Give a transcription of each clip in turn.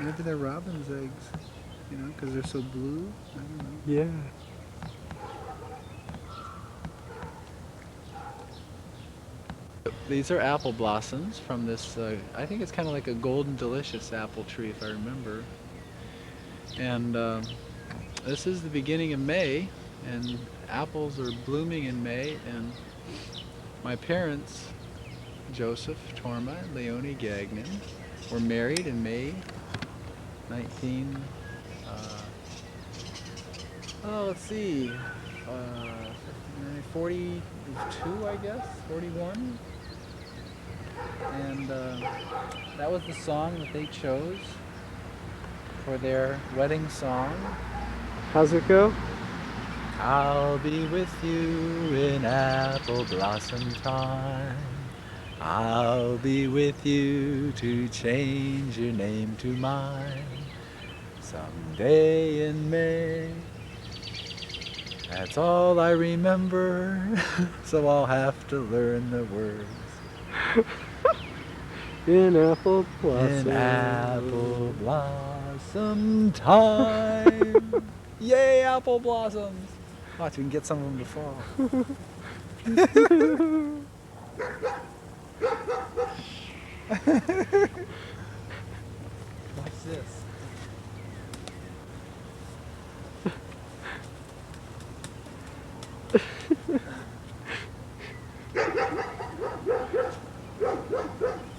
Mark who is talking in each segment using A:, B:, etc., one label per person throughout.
A: Maybe they're robin's eggs, you know, because they're so blue. I don't know.
B: Yeah.
A: These are apple blossoms from this, I think it's kind of like a golden delicious apple tree if I remember. And this is the beginning of May, and apples are blooming in May, and my parents, Joseph, Torma, and Leonie Gagnon, were married in May 19, let's see, 42, I guess, 41. And that was the song that they chose for their wedding song.
B: How's it go?
A: I'll be with you in apple blossom time. I'll be with you to change your name to mine. Someday in May. That's all I remember, so I'll have to learn the words.
B: In apple blossom.
A: In apple blossom time. Yay, apple blossoms! Watch, we can get some of them to fall. Watch this.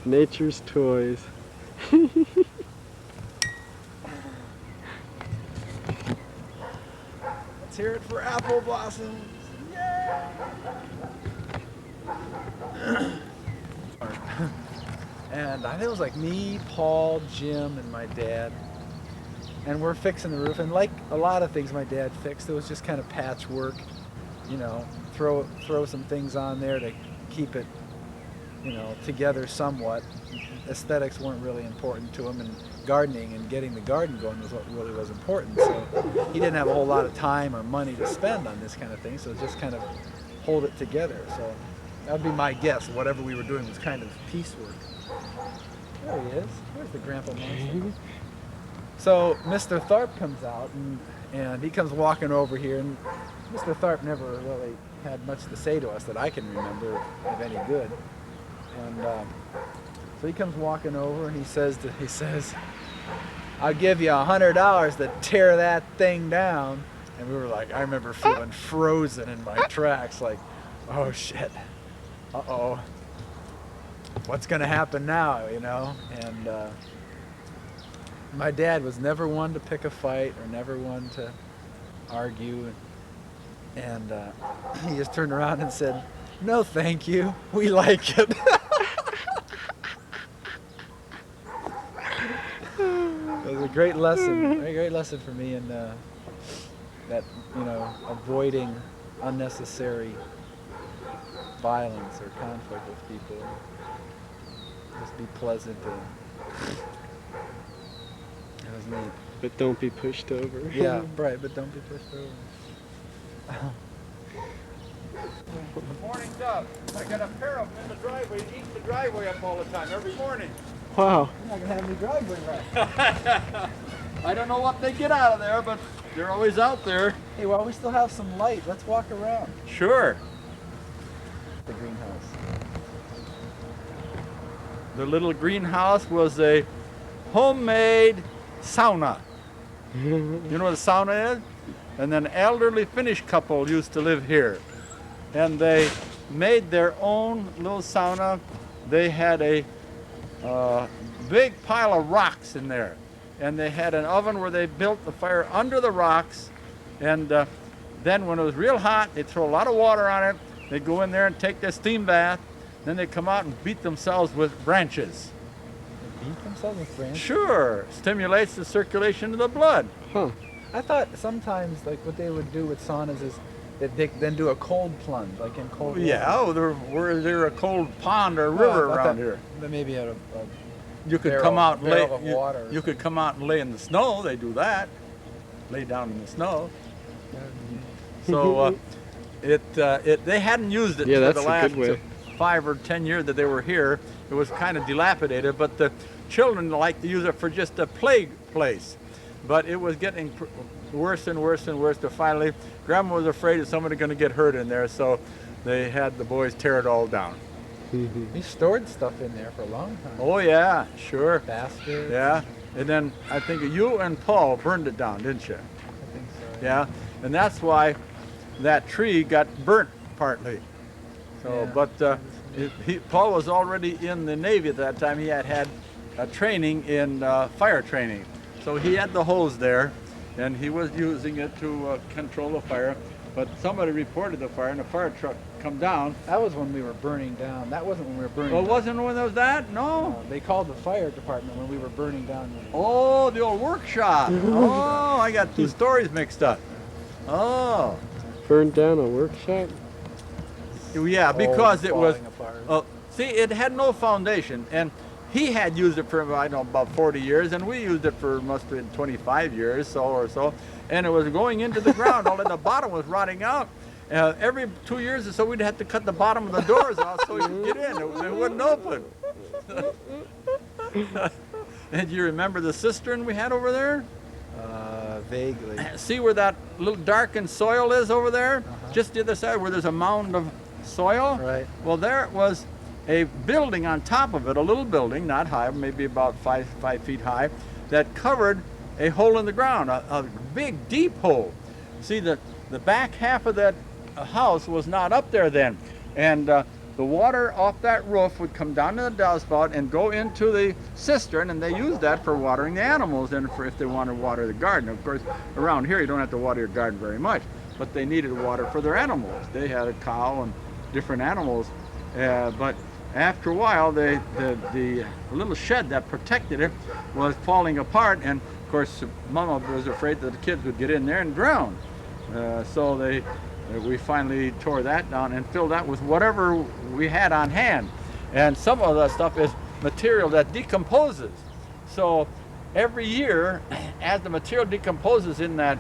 B: Nature's toys.
A: Let's hear it for apple blossoms. Yay! And I think it was like me, Paul, Jim, and my dad. And we're fixing the roof. And like a lot of things my dad fixed, it was just kind of patchwork. You know, throw some things on there to keep it, you know, together somewhat. Aesthetics weren't really important to him, and gardening and getting the garden going was what really was important. So he didn't have a whole lot of time or money to spend on this kind of thing, so just kind of hold it together. So that would be my guess. Whatever we were doing was kind of piecework. There he is. There's the grandpa monster. So Mr. Tharp comes out, and he comes walking over here, and Mr. Tharp never really had much to say to us that I can remember of any good. And so he comes walking over, and he says, "I'll give you $100 to tear that thing down." And we were like, I remember feeling frozen in my tracks, like, oh shit, uh-oh, what's gonna happen now, you know? And my dad was never one to pick a fight or never one to argue. And he just turned around and said, "No, thank you. We like it." It was a great lesson, a great lesson for me in that, you know, avoiding unnecessary violence or conflict with people. Just be pleasant. That was neat.
B: But don't be pushed over.
A: Yeah, right, but don't be pushed over.
C: Morning, Doug. I got a pair of them in the driveway. Eat the driveway up all the time, every morning.
B: Wow.
A: You're not going to have any driveway right.
C: I don't know what they get out of there, but they're always out there.
A: Hey, well, we still have some light. Let's walk around
C: Sure.
A: the greenhouse.
C: The little greenhouse was a homemade sauna. You know what a sauna is? And an elderly Finnish couple used to live here. And they made their own little sauna. They had a big pile of rocks in there. And they had an oven where they built the fire under the rocks. And then when it was real hot, they'd throw a lot of water on it. They'd go in there and take their steam bath. Then they'd come out and beat themselves with branches.
A: They beat themselves with branches?
C: Sure, stimulates the circulation of the blood.
B: Huh.
A: I thought sometimes, like, what they would do with saunas is that they then do a cold plunge, like in cold water.
C: Yeah, oh, there a cold pond or river around here.
A: Then maybe at a
C: You could
A: barrel-
C: come out and lay.
A: barrel of water or
C: You could come out and lay in the snow. They do that. Lay down in the snow. So they hadn't used it
B: Yeah,
C: for
B: that's
C: the
B: a
C: last
B: good way.
C: 5 or 10 years that they were here. It was kind of dilapidated, but the children liked to use it for just a play place. But it was getting worse and worse and worse. To finally, Grandma was afraid that somebody was going to get hurt in there, so they had the boys tear it all down.
A: We stored stuff in there for a long time.
C: Oh yeah, sure.
A: Baskets.
C: Yeah, and then I think you and Paul burned it down, didn't you?
A: I think so.
C: Yeah, and that's why that tree got burnt partly. So,
A: Yeah.
C: but Paul was already in the Navy at that time. He had a training in fire training. So he had the hose there, and he was using it to control the fire. But somebody reported the fire, and the fire truck come down.
A: That was when we were burning down. That wasn't when we were burning
C: Oh,
A: down.
C: wasn't when there was that? No.
A: They called the fire department when we were burning down.
C: Oh, the old workshop. Oh, I got two stories mixed up. Oh.
B: Burned down a workshop?
C: Yeah, because it was,
A: falling apart.
C: see, it had no foundation, and he had used it for, I don't know, about 40 years, and we used it for, must have been 25 years or so, and it was going into the ground, all in the bottom was rotting out. Every 2 years or so, we'd have to cut the bottom of the doors out so we could get in. It wouldn't open. And you remember the cistern we had over there?
A: Vaguely.
C: See where that little darkened soil is over there? Just the other side where there's a mound of soil?
A: Right.
C: Well, there was a building on top of it, a little building, not high, maybe about 5 feet high, that covered a hole in the ground, a big, deep hole. See, the back half of that house was not up there then. And the water off that roof would come down to the downspout and go into the cistern, and they used that for watering the animals and for if they wanted to water the garden. Of course, around here you don't have to water your garden very much, but they needed water for their animals. They had a cow and different animals, but after a while, the little shed that protected it was falling apart, and of course, Mama was afraid that the kids would get in there and drown. So we finally tore that down and filled that with whatever we had on hand. And some of that stuff is material that decomposes. So every year, as the material decomposes in that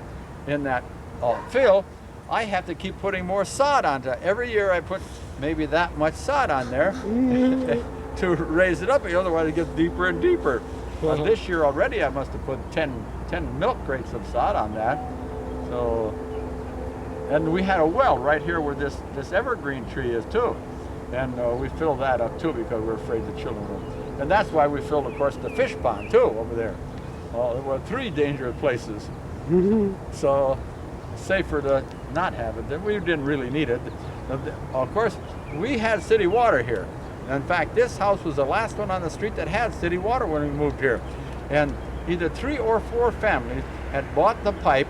C: fill, I have to keep putting more sod onto it. Every year I put maybe that much sod on there to raise it up, otherwise it gets deeper and deeper. Well, this year already I must have put 10 milk crates of sod on that. So, and we had a well right here where this evergreen tree is too. And we filled that up too because we're afraid the children will. And that's why we filled, of course, the fish pond too over there. Well, there were 3 dangerous places. So safer to not have it. We didn't really need it. Of course, we had city water here. In fact, this house was the last one on the street that had city water when we moved here. And either 3 or 4 families had bought the pipe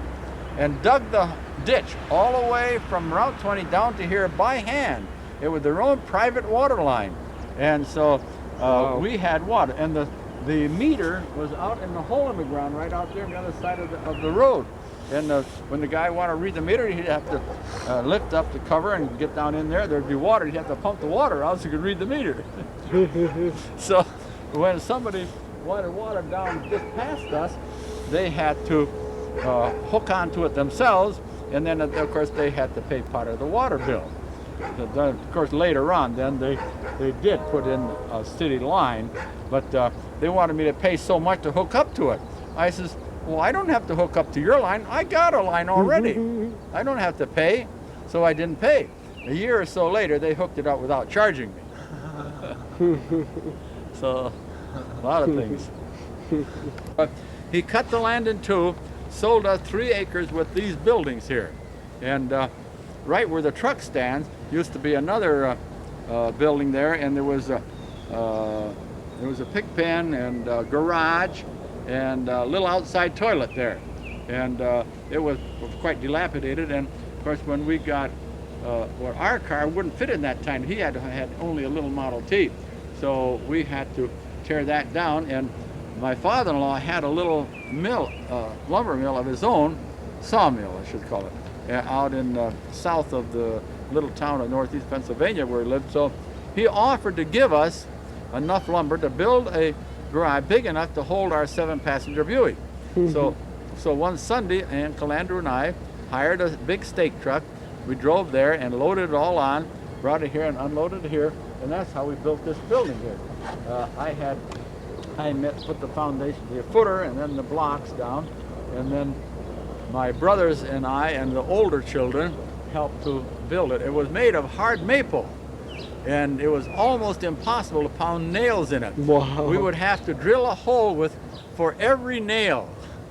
C: and dug the ditch all the way from Route 20 down to here by hand. It was their own private water line. And so we had water. And the meter was out in the hole in the ground right out there on the other side of the road. And when the guy wanted to read the meter, he'd have to lift up the cover and get down in there. There'd be water. He'd have to pump the water out so he could read the meter. So when somebody wanted water down just past us, they had to hook onto it themselves, and then of course they had to pay part of the water bill. Of course later on then they did put in a city line, but they wanted me to pay so much to hook up to it. I says, well, I don't have to hook up to your line. I got a line already. I don't have to pay, so I didn't pay. A year or so later, they hooked it up without charging me. So, a lot of things. But he cut the land in 2, sold us 3 acres with these buildings here. And right where the truck stands used to be another building there, and there was a pig pen and garage and a little outside toilet there. And it was quite dilapidated, and of course when we got, well, our car wouldn't fit in that time. He had only a little Model T. So we had to tear that down, and my father-in-law had a little mill, lumber mill of his own, sawmill I should call it, out in south of the little town of northeast Pennsylvania where he lived. So he offered to give us enough lumber to build a garage big enough to hold our 7-passenger Buick. So one Sunday, Uncle Andrew and I hired a big stake truck. We drove there and loaded it all on, brought it here and unloaded it here, and that's how we built this building here. I had I put the foundation, the footer, and then the blocks down, and then my brothers and I and the older children helped to build it. It was made of hard maple, and it was almost impossible to pound nails in it.
B: Wow.
C: We would have to drill a hole for every nail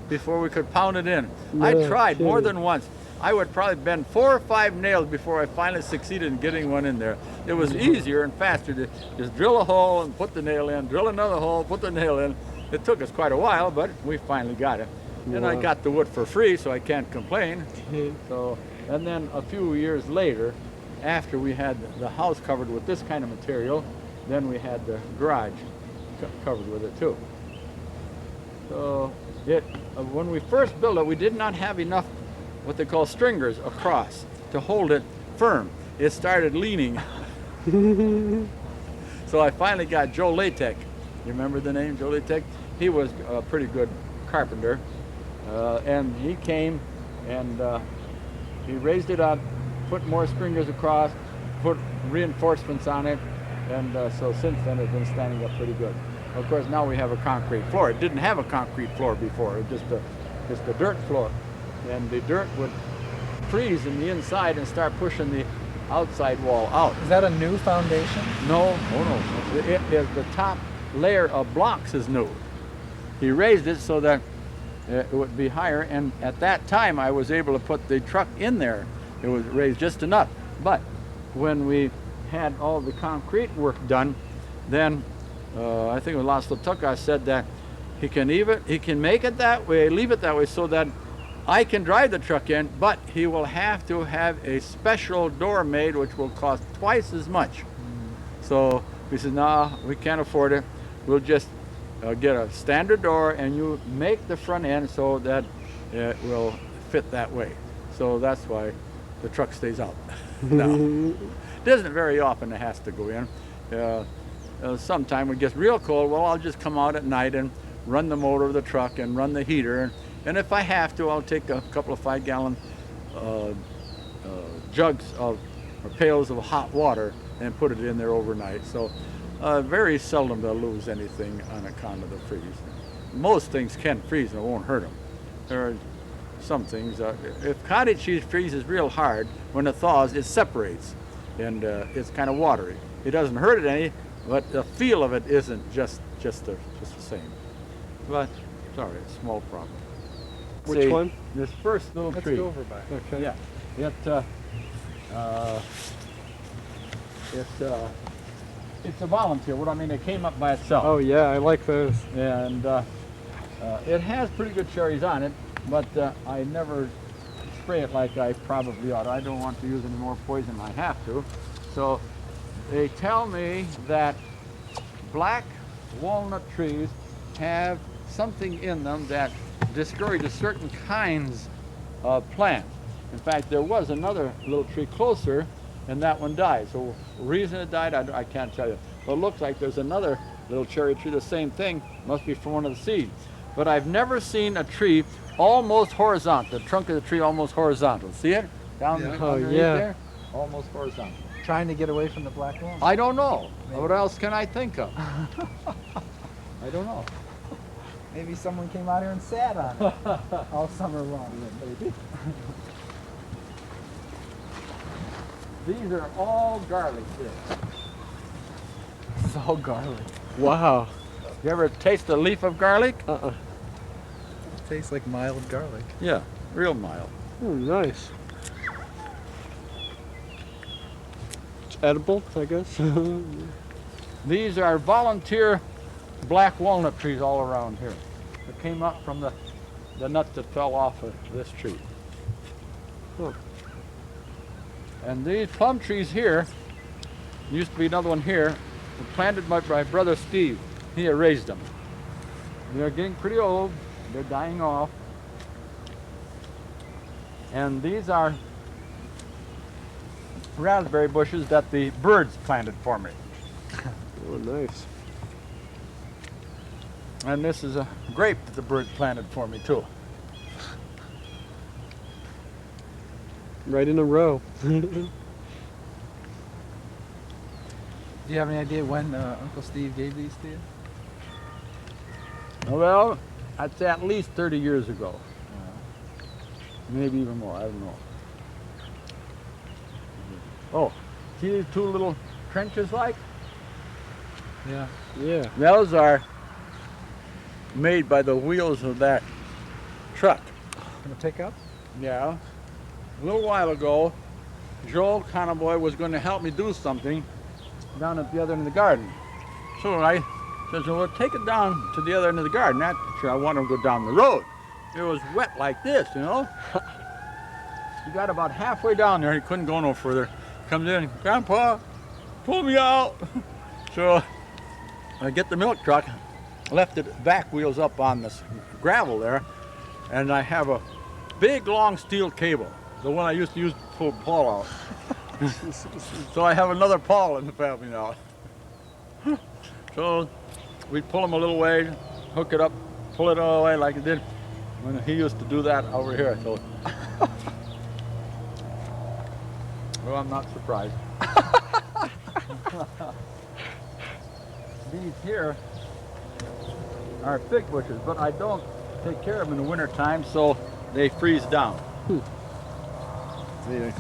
C: before we could pound it in. I
B: No
C: tried more
B: kidding.
C: than once. I would probably bend 4 or 5 nails before I finally succeeded in getting one in there. It was easier and faster to just drill a hole and put the nail in, drill another hole, put the nail in. It took us quite a while, but we finally got it. And I
B: Wow.
C: got the wood for free, so I can't complain. So, and then a few years later, after we had the house covered with this kind of material, then we had the garage covered with it too. So when we first built it, we did not have enough what they call stringers across to hold it firm. It started leaning. So I finally got Joe Latek. You remember the name, Joe Latek? He was a pretty good carpenter. And he came and he raised it up, put more stringers across, put reinforcements on it, and so since then it's been standing up pretty good. Of course, now we have a concrete floor. It didn't have a concrete floor before. It was just a dirt floor, and the dirt would freeze in the inside and start pushing the outside wall out.
A: Is that a new foundation?
C: No, oh no. It is the top layer of blocks is new. He raised it so that it would be higher, and at that time I was able to put the truck in there. It was raised just enough. But when we had all the concrete work done, then I think it was Laszlo Tuka said that he can make it that way, leave it that way, so that I can drive the truck in, but he will have to have a special door made, which will cost twice as much. So we said, no, we can't afford it. We'll just get a standard door, and you make the front end so that it will fit that way. So that's why the truck stays out. Now, it isn't very often it has to go in. Sometime when it gets real cold, well, I'll just come out at night and run the motor of the truck and run the heater. And if I have to, I'll take a couple of 5-gallon jugs or pails of hot water and put it in there overnight. So very seldom they'll lose anything on account of the freeze. Most things can freeze and it won't hurt them. There are some things, if cottage cheese freezes real hard, when it thaws, it separates, and it's kind of watery. It doesn't hurt it any, but the feel of it isn't just the same. But sorry, it's a small problem.
B: Which
C: See,
B: one?
C: This first little
A: Let's
C: tree.
A: go over by.
B: Okay.
C: Yeah, it's a volunteer. What I mean, it came up by itself.
B: Oh yeah, I like those.
C: And it has pretty good cherries on it, but I never spray it like I probably ought. I don't want to use any more poison than I have to. So they tell me that black walnut trees have something in them that discourages certain kinds of plants. In fact, there was another little tree closer, and that one died. So the reason it died, I can't tell you. But it looks like there's another little cherry tree, the same thing, must be from one of the seeds. But I've never seen a tree almost horizontal, the trunk of the tree almost horizontal. See it? Down
A: Yeah.
B: Oh,
C: underneath
B: yeah.
C: there? Almost horizontal.
A: Trying to get away from the black walnut.
C: I don't know.
A: Maybe.
C: What else can I think of? I don't know.
A: Maybe someone came out here and sat on it all summer long.
C: Maybe. These are all garlic here.
A: It's all garlic.
B: Wow.
C: You ever taste a leaf of garlic?
B: Uh-uh.
A: Tastes like mild garlic.
C: Yeah, real mild.
B: Oh, nice. It's edible, I guess.
C: These are volunteer black walnut trees all around here. That came up from the nut that fell off of this tree.
B: Huh.
C: And these plum trees here, used to be another one here, were planted by my brother Steve. He had raised them. They're getting pretty old. They're dying off. And these are raspberry bushes that the birds planted for me.
B: Oh, nice.
C: And this is a grape that the birds planted for me too.
B: Right in a row.
A: Do you have any idea when Uncle Steve gave these to you?
C: Well, I'd say at least 30 years ago. Maybe even more, I don't know. Oh, see these two little trenches like?
A: Yeah.
B: Yeah.
C: Those are made by the wheels of that truck.
A: Gonna pick up?
C: Yeah. A little while ago, Joe Conboy was going to help me do something down at the other end of the garden. So I said, well, take it down to the other end of the garden. Not sure I want him to go down the road. It was wet like this, you know. He got about halfway down there. He couldn't go no further. Comes in, Grandpa, pull me out. So I get the milk truck, left the back wheels up on this gravel there, and I have a big long steel cable, the one I used to use to pull Paul out. So I have another Paul in the family now. So we pull him a little way, hook it up, pull it all away like it did when he used to do that over here. So, well, I'm not surprised. These here are fig bushes, but I don't take care of them in the winter time, so they freeze down. See, the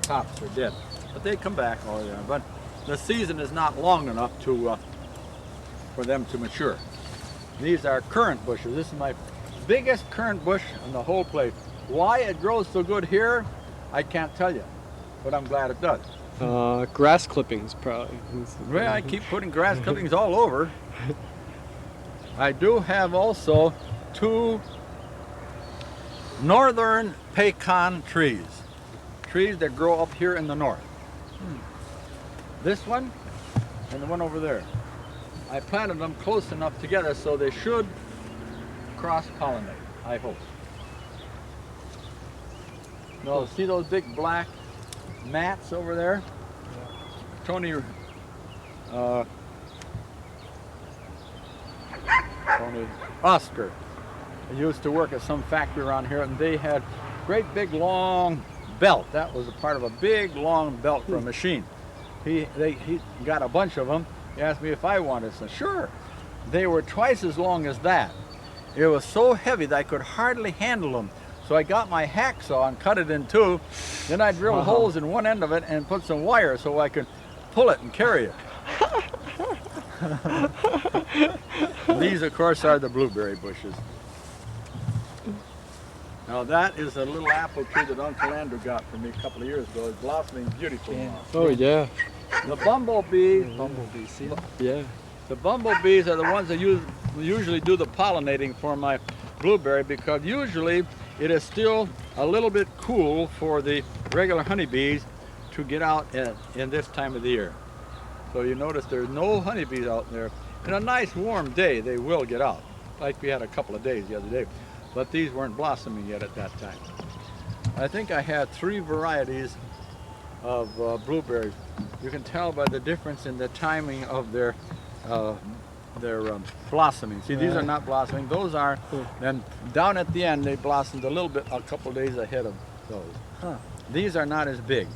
C: tops are dead, but they come back all year. But the season is not long enough to for them to mature. These are currant bushes. This is my biggest currant bush in the whole place. Why it grows so good here, I can't tell you, but I'm glad it does.
B: Grass clippings, probably.
C: Well, I keep putting grass clippings all over. I do have also two northern pecan trees that grow up here in the north. This one and the one over there. I planted them close enough together so they should cross-pollinate, I hope. No, see those big black mats over there? Tony Oscar used to work at some factory around here, and they had great big long belt. That was a part of a big long belt for a machine. He got a bunch of them. He asked me if I wanted some. Sure. They were twice as long as that. It was so heavy that I could hardly handle them. So I got my hacksaw and cut it in two. Then I drilled holes in one end of it and put some wire so I could pull it and carry it. These, of course, are the blueberry bushes. Now that is a little apple tree that Uncle Andrew got for me a couple of years ago. It's blossoming beautifully now.
B: Oh, yeah.
C: The bumblebees,
A: See them?
B: Yeah.
C: the bumblebees are the ones that usually do the pollinating for my blueberry, because usually it is still a little bit cool for the regular honeybees to get out in this time of the year. So you notice there's no honeybees out there. In a nice warm day, they will get out, like we had a couple of days the other day. But these weren't blossoming yet at that time. I think I had 3 varieties of blueberries. You can tell by the difference in the timing of their blossoming. See, these are not blossoming. Those are, and down at the end they blossomed a little bit, a couple of days ahead of those.
A: Huh.
C: These are not as big.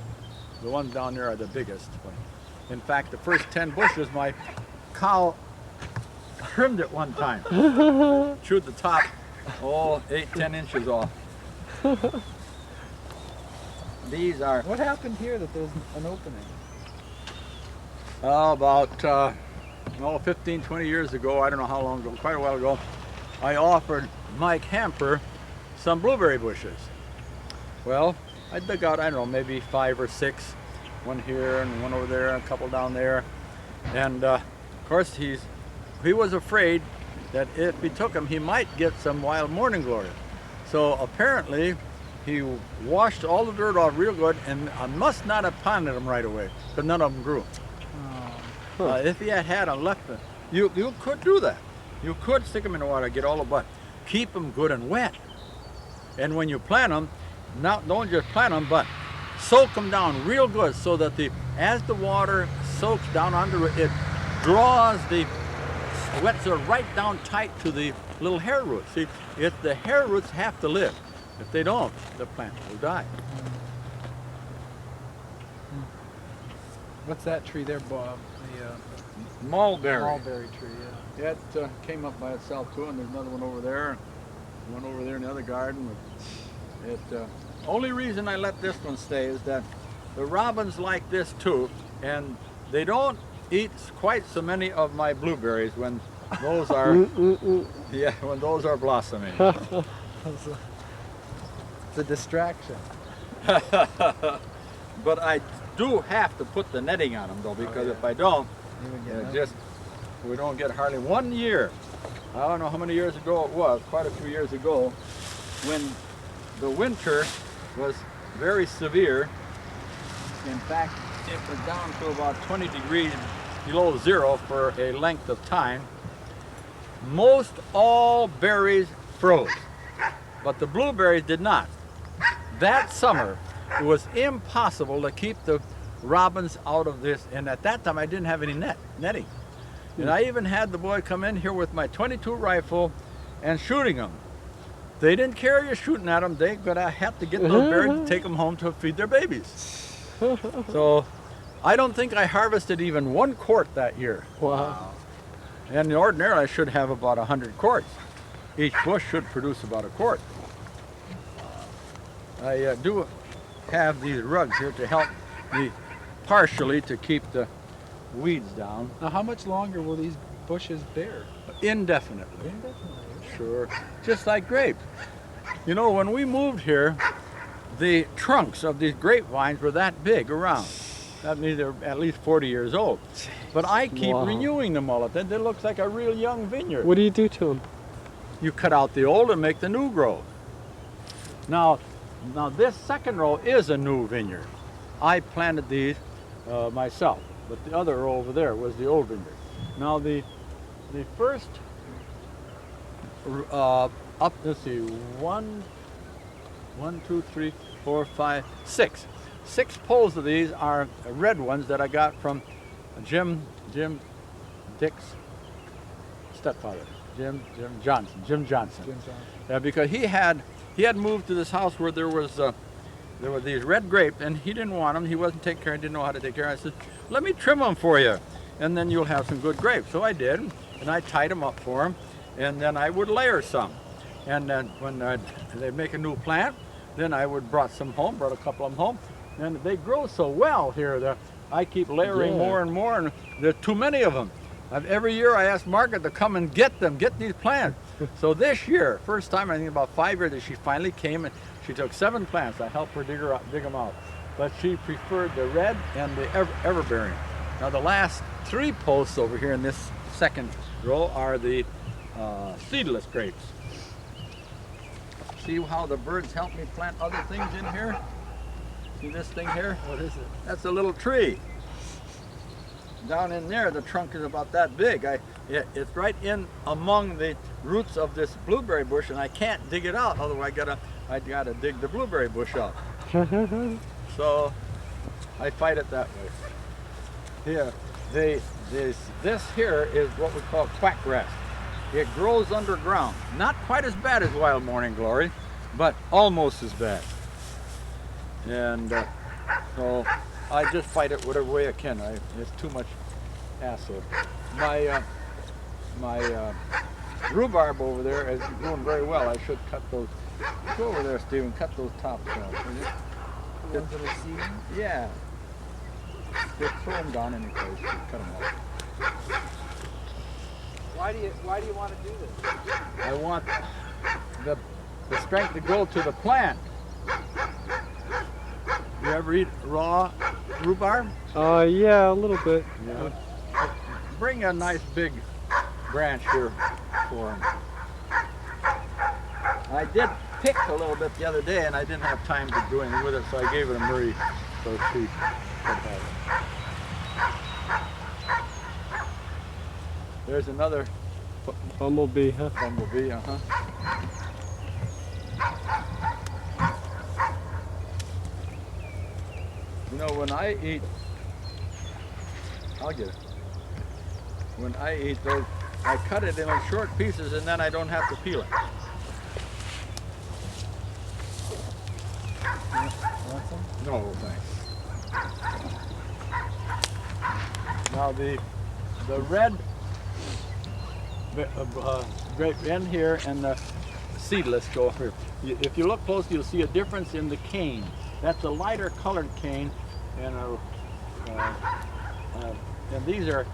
C: The ones down there are the biggest. In fact, the first 10 bushes, my cow trimmed it one time. Chewed the top, 8-10 inches off. These are,
A: What happened here that there's an opening?
C: about 15, 20 years ago, I don't know how long ago, quite a while ago, I offered Mike Hamper some blueberry bushes. Well, I dug out, I don't know, maybe 5 or 6, one here and one over there, and a couple down there. And of course, he was afraid that if he took them, he might get some wild morning glory. So apparently, he washed all the dirt off real good, and I must not have planted them right away, because none of them grew. If he had them left them, you could do that. You could stick them in the water, get all the butt. Keep them good and wet. And when you plant them, don't just plant them, but soak them down real good, so that as the water soaks down under it, it draws the wet soil right down tight to the little hair roots. See, the hair roots have to live. If they don't, the plant will die.
A: What's that tree there, Bob?
C: Mulberry.
A: Mulberry tree, yeah.
C: It came up by itself too, and there's another one over there. One over there in the other garden. Only reason I let this one stay is that the robins like this too, and they don't eat quite so many of my blueberries when those are yeah, when those are blossoming.
A: It's a distraction.
C: But I do have to put the netting on them though, because if I don't, we don't get hardly 1 year. I don't know how many years ago it was, quite a few years ago, when the winter was very severe. In fact, it was down to about 20 degrees below zero for a length of time. Most all berries froze, but the blueberries did not. That summer, it was impossible to keep the robins out of this, and at that time I didn't have any netting. And I even had the boy come in here with my .22 rifle and shooting them. They didn't care you're shooting at them. They're gonna have to get those berries and take them home to feed their babies. So I don't think I harvested even 1 quart that year.
B: Wow.
C: And ordinarily I should have about 100 quarts. Each bush should produce about 1 quart. I do have these rugs here to help me partially to keep the weeds down.
A: Now, how much longer will these bushes bear?
C: Indefinitely.
A: Indefinitely.
C: Sure. Just like grape. You know, when we moved here, the trunks of these grapevines were that big around. That means they're at least 40 years old. But I keep renewing them all the time. They look like a real young vineyard.
B: What do you do to them?
C: You cut out the old and make the new grow. Now this second row is a new vineyard. I planted these myself, but the other row over there was the old vineyard. Now the first up, let's see, 1, 2, 3, 4, 5, 6. 6 poles of these are red ones that I got from Jim Dick's stepfather, Jim Johnson. Yeah, because he had moved to this house where there were these red grapes, and he didn't want them. He wasn't taking care. He didn't know how to take care. I said, "Let me trim them for you, and then you'll have some good grapes." So I did, and I tied them up for him, and then I would layer some. And then when they make a new plant, then I would brought a couple of them home, and they grow so well here that I keep layering more and more, and there are too many of them. Every year I ask Margaret to come and get these plants. So this year, first time I think about 5 years, that she finally came and she took 7 plants. I helped her dig them out. But she preferred the red and the everbearing. Now the last 3 posts over here in this second row are the seedless grapes. See how the birds help me plant other things in here? See this thing here?
A: What is it?
C: That's a little tree. Down in there, the trunk is about that big. It's right in among the roots of this blueberry bush, and I can't dig it out. Otherwise, I gotta dig the blueberry bush out. So I fight it that way. Here, this here is what we call quackgrass. It grows underground. Not quite as bad as wild morning glory, but almost as bad. And so I just fight it whatever way I can. It's too much hassle. My rhubarb over there is doing very well. I should cut those. Go over there, Stephen. Cut those tops off.
A: Little seed?
C: Yeah. Just throw them down any place. Cut them off.
A: Why do you want to do this?
C: I want the strength to go to the plant. You ever eat raw rhubarb?
B: Yeah, a little bit.
C: Yeah. Bring a nice big branch here for him. I did pick a little bit the other day, and I didn't have time to do anything with it, so I gave it to Marie so she could have it. There's another
B: Bumblebee, huh?
C: bumblebee, You know, when I eat, I'll get it. When I eat those, I cut it into short pieces, and then I don't have to peel it.
A: Want some?
C: No, thanks. Now the red grape end here and the seedless go here. If you look closely, you'll see a difference in the cane. That's a lighter colored cane, and these are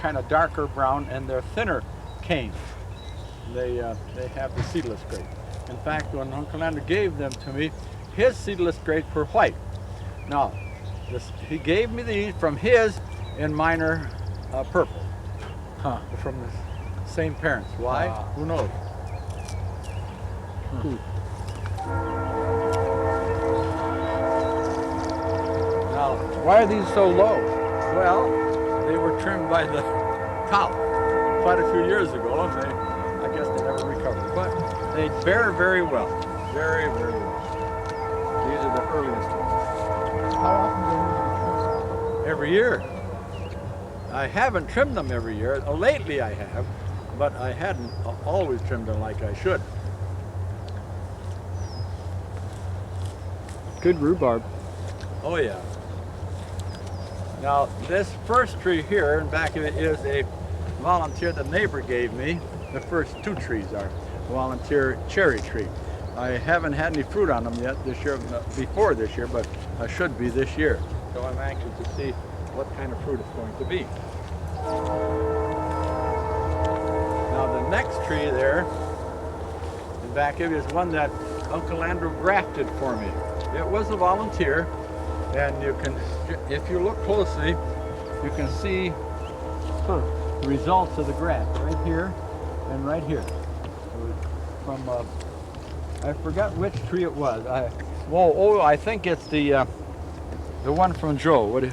C: kind of darker brown, and they're thinner canes. They have the seedless grape. In fact, when Uncle Andrew gave them to me, his seedless grapes were white. Now, he gave me these from his, and mine are purple.
A: Huh.
C: From the same parents. Why? Who knows? Now,
A: Why are these so low?
C: well, they were trimmed by the cow quite a few years ago, and I guess they never recovered. But they bear very well. Very, very well. These are the earliest ones.
A: How often do
C: Every year. I haven't trimmed them every year. Lately I have, but I hadn't always trimmed them like I should.
B: Good rhubarb.
C: Oh yeah. Now this first tree here in back of it is a volunteer the neighbor gave me. The first two trees are volunteer cherry tree. I haven't had any fruit on them yet this year, before this year, but I should be this year. So I'm anxious to see what kind of fruit it's going to be. Now the next tree there in back of it is one that Uncle Andrew grafted for me. It was a volunteer, and you can, if you look closely, you can see results of the graft right here and right here. From I forgot which tree it was. I think it's the one from Joe. What?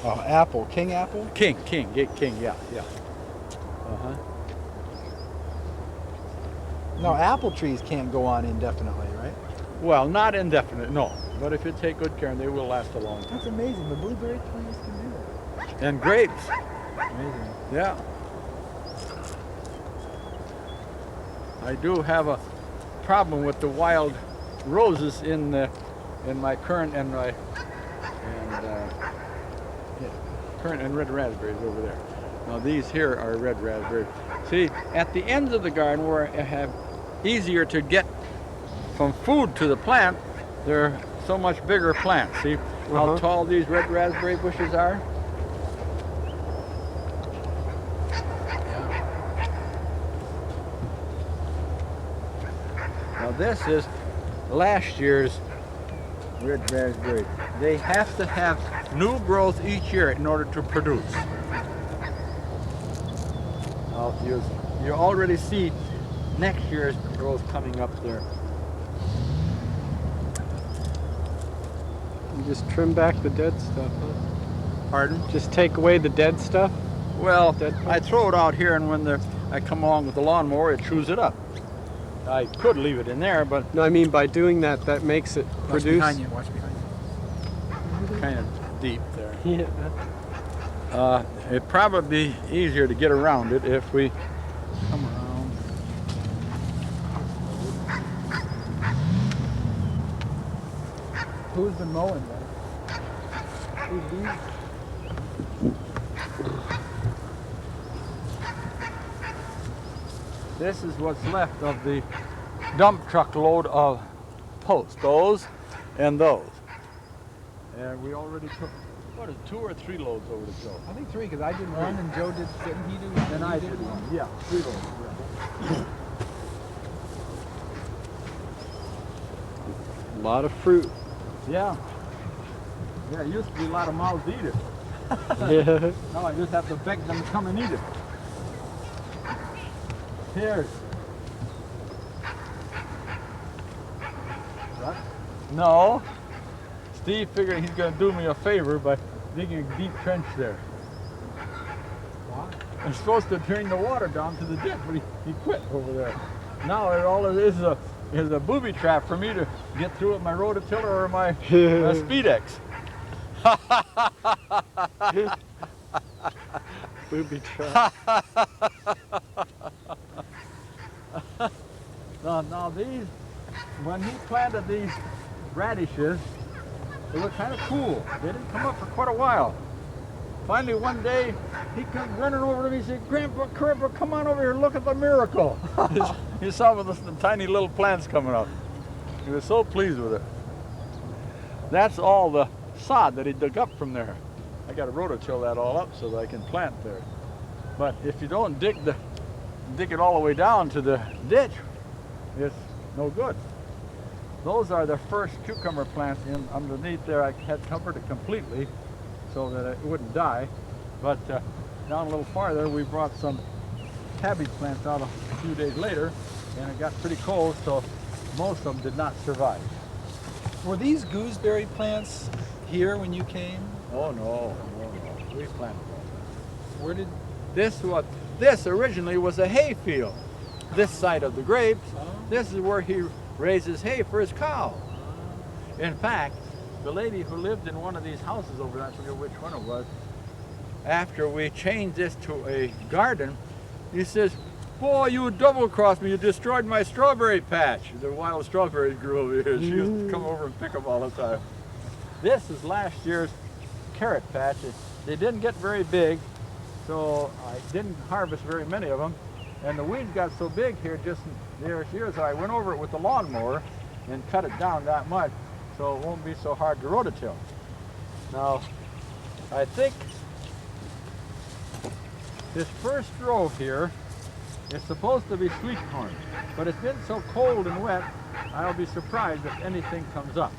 A: Oh, apple. King apple?
C: King, yeah. Uh-huh.
A: No, apple trees can't go on indefinitely, right?
C: Well, not indefinite, no. But if you take good care, they will last a long time.
A: That's amazing. The blueberry trees can do that.
C: And grapes,
A: Amazing.
C: yeah. I do have a problem with the wild roses in my currant and currant and red raspberries over there. Now these here are red raspberries. See, at the ends of the garden where I have easier to get from food to the plant, they're so much bigger plants. See how tall these red raspberry bushes are? Now this is last year's red raspberry. They have to have new growth each year in order to produce. Now you already see next year's growth coming up there.
B: You just trim back the dead stuff, huh?
C: Pardon?
B: Just take away the dead stuff?
C: Well,
B: Dead
C: I throw it out here, and when I come along with the lawnmower, it chews it up. I could leave it in there, but
B: No, I mean by doing that, that makes it
A: Watch
B: produce.
A: behind you. Watch behind you.
C: kind of deep there.
B: Yeah.
C: It'd probably be easier to get around it if we come around.
A: Who's been mowing that?
C: This is what's left of the dump truck load of posts, those and those. And we already took, what is it, 2 or 3 loads over to Joe?
A: I think 3, because I did 1 and Joe did, didn't he do?
C: And I did one. Yeah, 3 loads. Yeah.
B: A lot of fruit.
C: Yeah. Yeah, it used to be a lot of mouths to eat it.
B: Yeah.
C: Now I just have to beg them to come and eat it. Here's. What? No. Steve figured he's going to do me a favor by digging a deep trench there.
A: Why?
C: I'm supposed to drain the water down to the ditch, but he quit over there. Now all it is a booby trap for me to get through with my rototiller or my Speedex.
B: Booby trap.
C: Now these, when he planted these radishes, they look kind of cool. They didn't come up for quite a while. Finally, one day, he comes running over to me and said, Grandpa, come on over here, look at the miracle. He saw with the tiny little plants coming up. He was so pleased with it. That's all the sod that he dug up from there. I got to rototill that all up so that I can plant there. But if you don't dig it all the way down to the ditch, it's no good. Those are the first cucumber plants in underneath there. I had covered it completely so that it wouldn't die. But down a little farther, we brought some cabbage plants out a few days later, and it got pretty cold, so most of them did not survive.
A: Were these gooseberry plants here when you came?
C: Oh no. We planted them.
A: Where did?
C: This originally was a hay field. This side of the grapes, this is where he raises hay for his cow. In fact, the lady who lived in one of these houses over there, I forget which one it was, after we changed this to a garden, he says, boy, you double-crossed me, you destroyed my strawberry patch. The wild strawberries grew over here. She used to come over and pick them all the time. This is last year's carrot patch. They didn't get very big, so I didn't harvest very many of them. And the weeds got so big here just this year, so I went over it with the lawnmower and cut it down that much so it won't be so hard to rototill. Now, I think this first row here is supposed to be sweet corn, but it's been so cold and wet, I'll be surprised if anything comes up.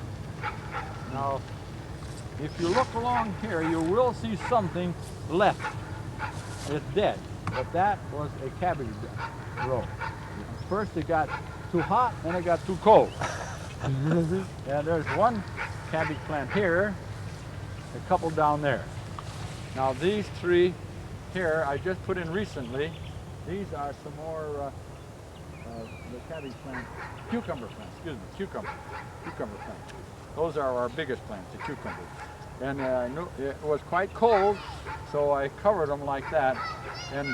C: Now, if you look along here, you will see something left. It's dead, but that was a cabbage row. First it got too hot, then it got too cold. And there's one cabbage plant here, a couple down there. Now these three here I just put in recently. These are some more the cabbage plant, cucumber plants, cucumber plants. Those are our biggest plants, the cucumbers. And I knew it was quite cold, so I covered them like that. And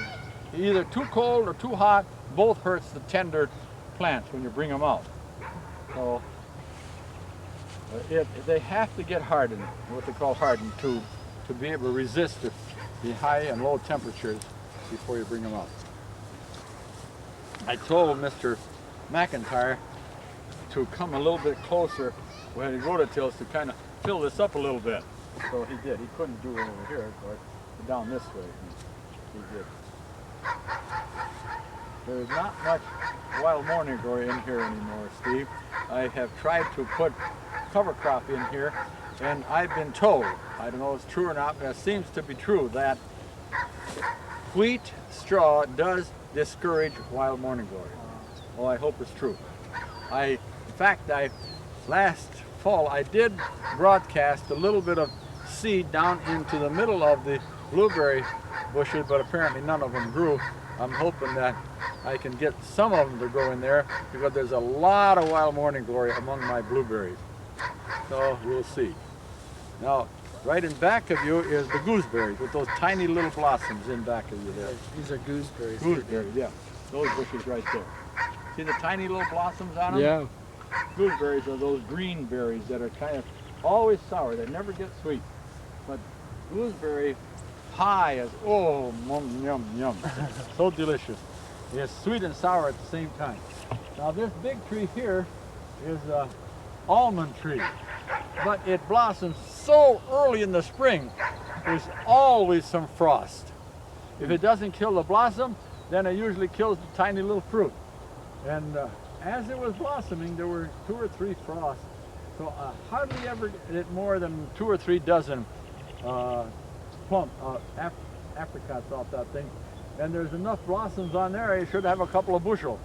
C: either too cold or too hot, both hurts the tender plants when you bring them out. So they have to get hardened, what they call hardened, to be able to resist the high and low temperatures before you bring them out. I told Mr. McIntyre to come a little bit closer when he rototills to kind of fill this up a little bit. So he did. He couldn't do it over here, but down this way he did. There's not much wild morning glory in here anymore, Steve. I have tried to put cover crop in here, and I've been told, I don't know if it's true or not, but it seems to be true, that wheat straw does discourage wild morning glory. Well, I hope it's true. In fact, last fall I did broadcast a little bit of seed down into the middle of the blueberry bushes, but apparently none of them grew. I'm hoping that I can get some of them to go in there because there's a lot of wild morning glory among my blueberries. So we'll see. Now, right in back of you is the gooseberries with those tiny little blossoms in back of you there.
A: These are gooseberries.
C: Gooseberries, yeah. Those bushes right there. See the tiny little blossoms on them?
B: Yeah.
C: Gooseberries are those green berries that are kind of always sour. They never get sweet. But gooseberry pie is, oh, yum, yum. So delicious. It's sweet and sour at the same time. Now this big tree here is an almond tree, but it blossoms so early in the spring, there's always some frost. If it doesn't kill the blossom, then it usually kills the tiny little fruit. And as it was blossoming, there were 2 or 3 frosts. So hardly ever get more than 2 or 3 dozen apricots off that thing. And there's enough blossoms on there, you should have a couple of bushel.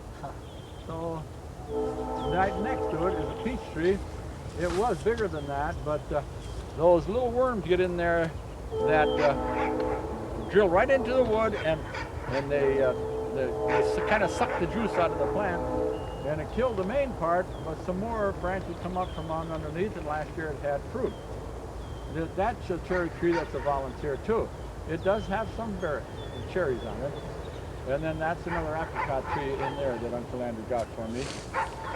C: So right next to it is a peach tree. It was bigger than that, but those little worms get in there that drill right into the wood, and they kind of suck the juice out of the plant, and it killed the main part, but some more branches come up from on underneath, and last year it had fruit. That's a cherry tree that's a volunteer too. It does have some cherries on it. And then that's another apricot tree in there that Uncle Andrew got for me.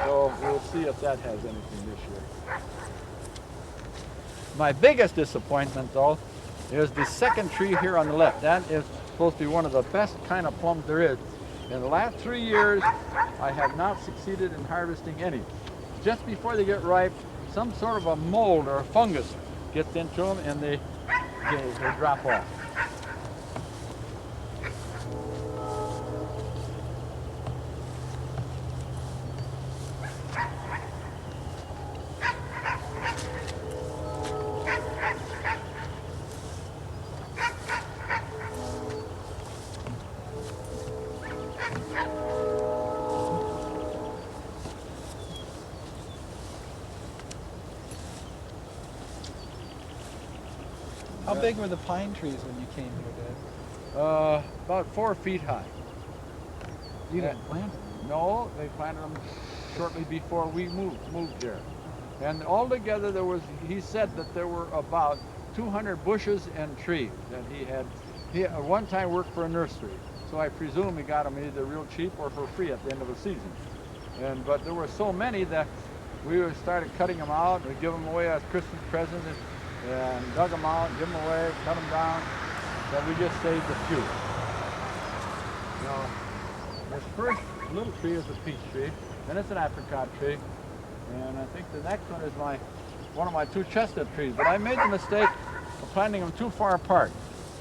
C: So we'll see if that has anything this year. My biggest disappointment though is the second tree here on the left. That is supposed to be one of the best kind of plums there is. In the last 3 years, I have not succeeded in harvesting any. Just before they get ripe, some sort of a mold or a fungus gets into them and they drop off.
A: How big were the pine trees when you came here, Dad?
C: About 4 feet high.
A: You didn't plant them?
C: No, they planted them shortly before we moved here. And altogether there was, he said that there were about 200 bushes and trees that he had. He at one time worked for a nursery, so I presume he got them either real cheap or for free at the end of the season. But there were so many that we started cutting them out and we give them away as Christmas presents and dug them out, give them away, cut them down, so we just saved a few. Now, this first little tree is a peach tree, then it's an apricot tree, and I think the next one is one of my 2 chestnut trees. But I made the mistake of planting them too far apart.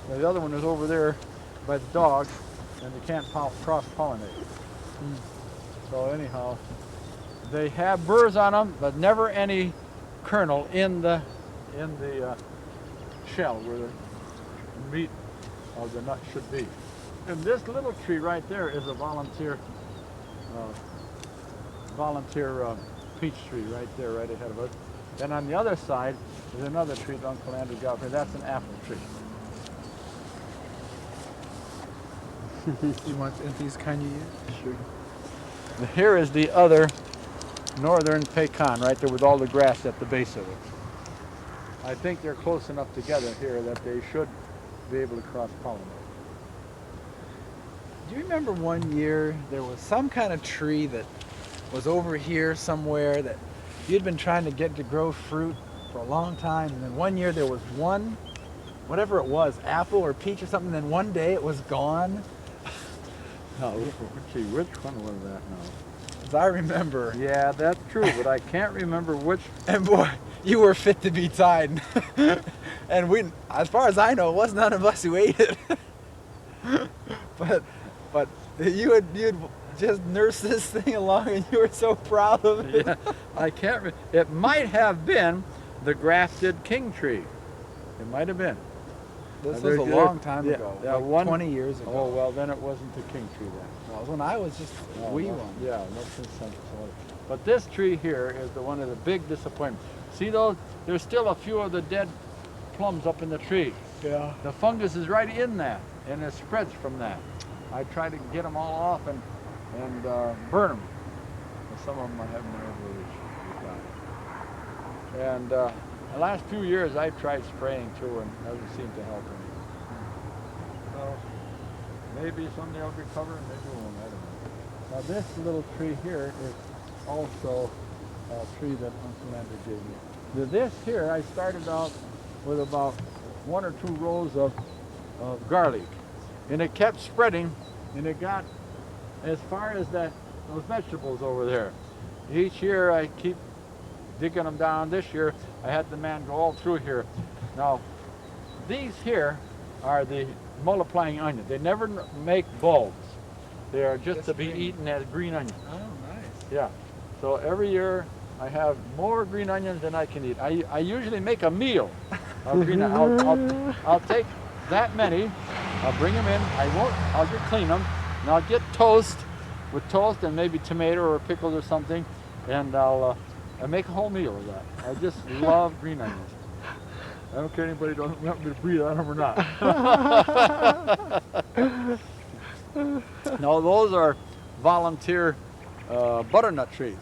C: Now, the other one is over there by the dogs, and they can't cross-pollinate. So anyhow, they have burrs on them, but never any kernel in the shell where the meat of the nut should be. And this little tree right there is a volunteer peach tree right there, right ahead of us. Then on the other side is another tree that Uncle Andrew got for. That's an apple tree.
A: You want these kind you use?
C: Sure. Here is the other northern pecan right there with all the grass at the base of it. I think they're close enough together here that they should be able to cross-pollinate.
A: Do you remember one year there was some kind of tree that was over here somewhere that you'd been trying to get to grow fruit for a long time, and then one year there was one, whatever it was, apple or peach or something, and then one day it was gone?
C: No, which one was that now?
A: As I remember.
C: Yeah, that's true, but I can't remember which.
A: And boy, you were fit to be tied. And we, as far as I know, it was none of us who ate it. but you'd just nurse this thing along, and you were so proud of it.
C: Yeah, I can't. It might have been the grafted king tree. It might have been.
A: This was a long time ago, like 20 years ago.
C: Oh, well, then it wasn't the king tree then.
A: Well, it was when I was just a wee one.
C: Yeah, no sense. But this tree here is the one of the big disappointments. See those? There's still a few of the dead plums up in the tree.
A: Yeah.
C: The fungus is right in that, and it spreads from that. I try to get them all off and burn them. And some of them I haven't been able to reach. And the last few years I've tried spraying too, and it doesn't seem to help any. So maybe someday I'll recover, and maybe it won't. I don't know. Now this little tree here is also a tree that Uncle Andrew gave me. This here, I started out with about 1 or 2 rows of garlic, and it kept spreading, and it got as far as those vegetables over there. Each year I keep digging them down. This year I had the man go all through here. Now these here are the multiplying onions. They never make bulbs. They are just to be eaten as green onions.
A: Oh, nice.
C: Yeah. So every year I have more green onions than I can eat. I usually make a meal of green onions. I'll take that many, I'll bring them in, I'll just clean them, and I'll get toast with toast and maybe tomato or pickles or something, and I'll make a whole meal of that. I just love green onions. I don't care anybody doesn't want me to breathe on them or not. No, those are volunteer butternut trees.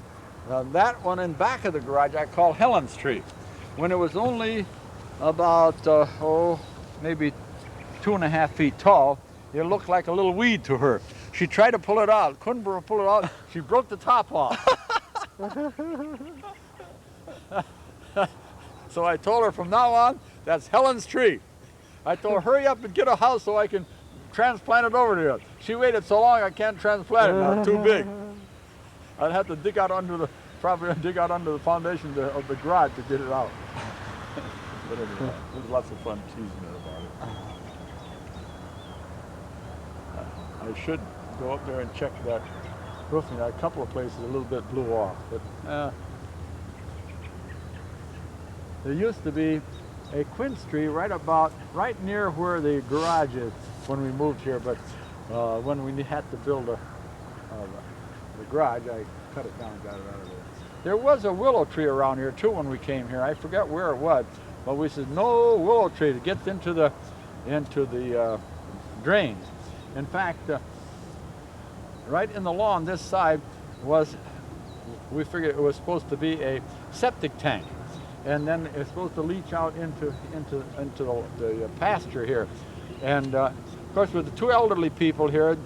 C: That one in back of the garage I call Helen's tree. When it was only about, maybe 2.5 feet tall, it looked like a little weed to her. She tried to pull it out, couldn't pull it out, she broke the top off. So I told her from now on, that's Helen's tree. I told her, hurry up and get a house so I can transplant it over there. She waited so long I can't transplant it now, too big. I'd have to dig out under the, probably dig out under the foundation of the garage to get it out. But anyway, it was lots of fun teasing her about it. I should go up there and check that roofing. A couple of places a little bit blew off, but there used to be a quince tree right near where the garage is when we moved here, but when we had to build the garage, I cut it down and got it out of there. There was a willow tree around here too when we came here. I forget where it was, but we said no willow tree that gets into the drains. In fact, right in the lawn this side we figured it was supposed to be a septic tank, and then it's supposed to leach out into the pasture here. And of course, with the two elderly people here,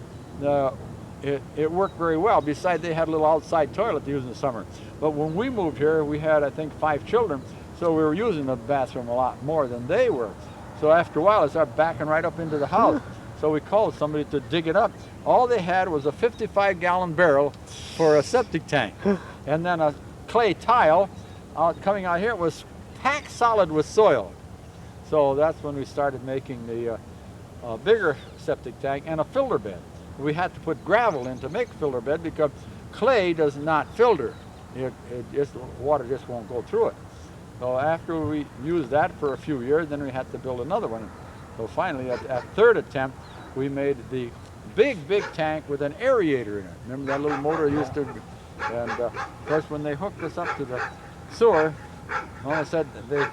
C: it worked very well. Besides, they had a little outside toilet to use in the summer. But when we moved here, we had, I think, 5 children, so we were using the bathroom a lot more than they were. So after a while, it started backing right up into the house. So we called somebody to dig it up. All they had was a 55-gallon barrel for a septic tank, and then a clay tile coming out here. It was packed solid with soil. So that's when we started making the bigger septic tank and a filter bed. We had to put gravel in to make a filter bed because clay does not filter. Water just won't go through it. So after we used that for a few years, then we had to build another one. So finally, at third attempt, we made the big tank with an aerator in it. Remember that little motor used to? And of course, when they hooked us up to the sewer, all of a sudden they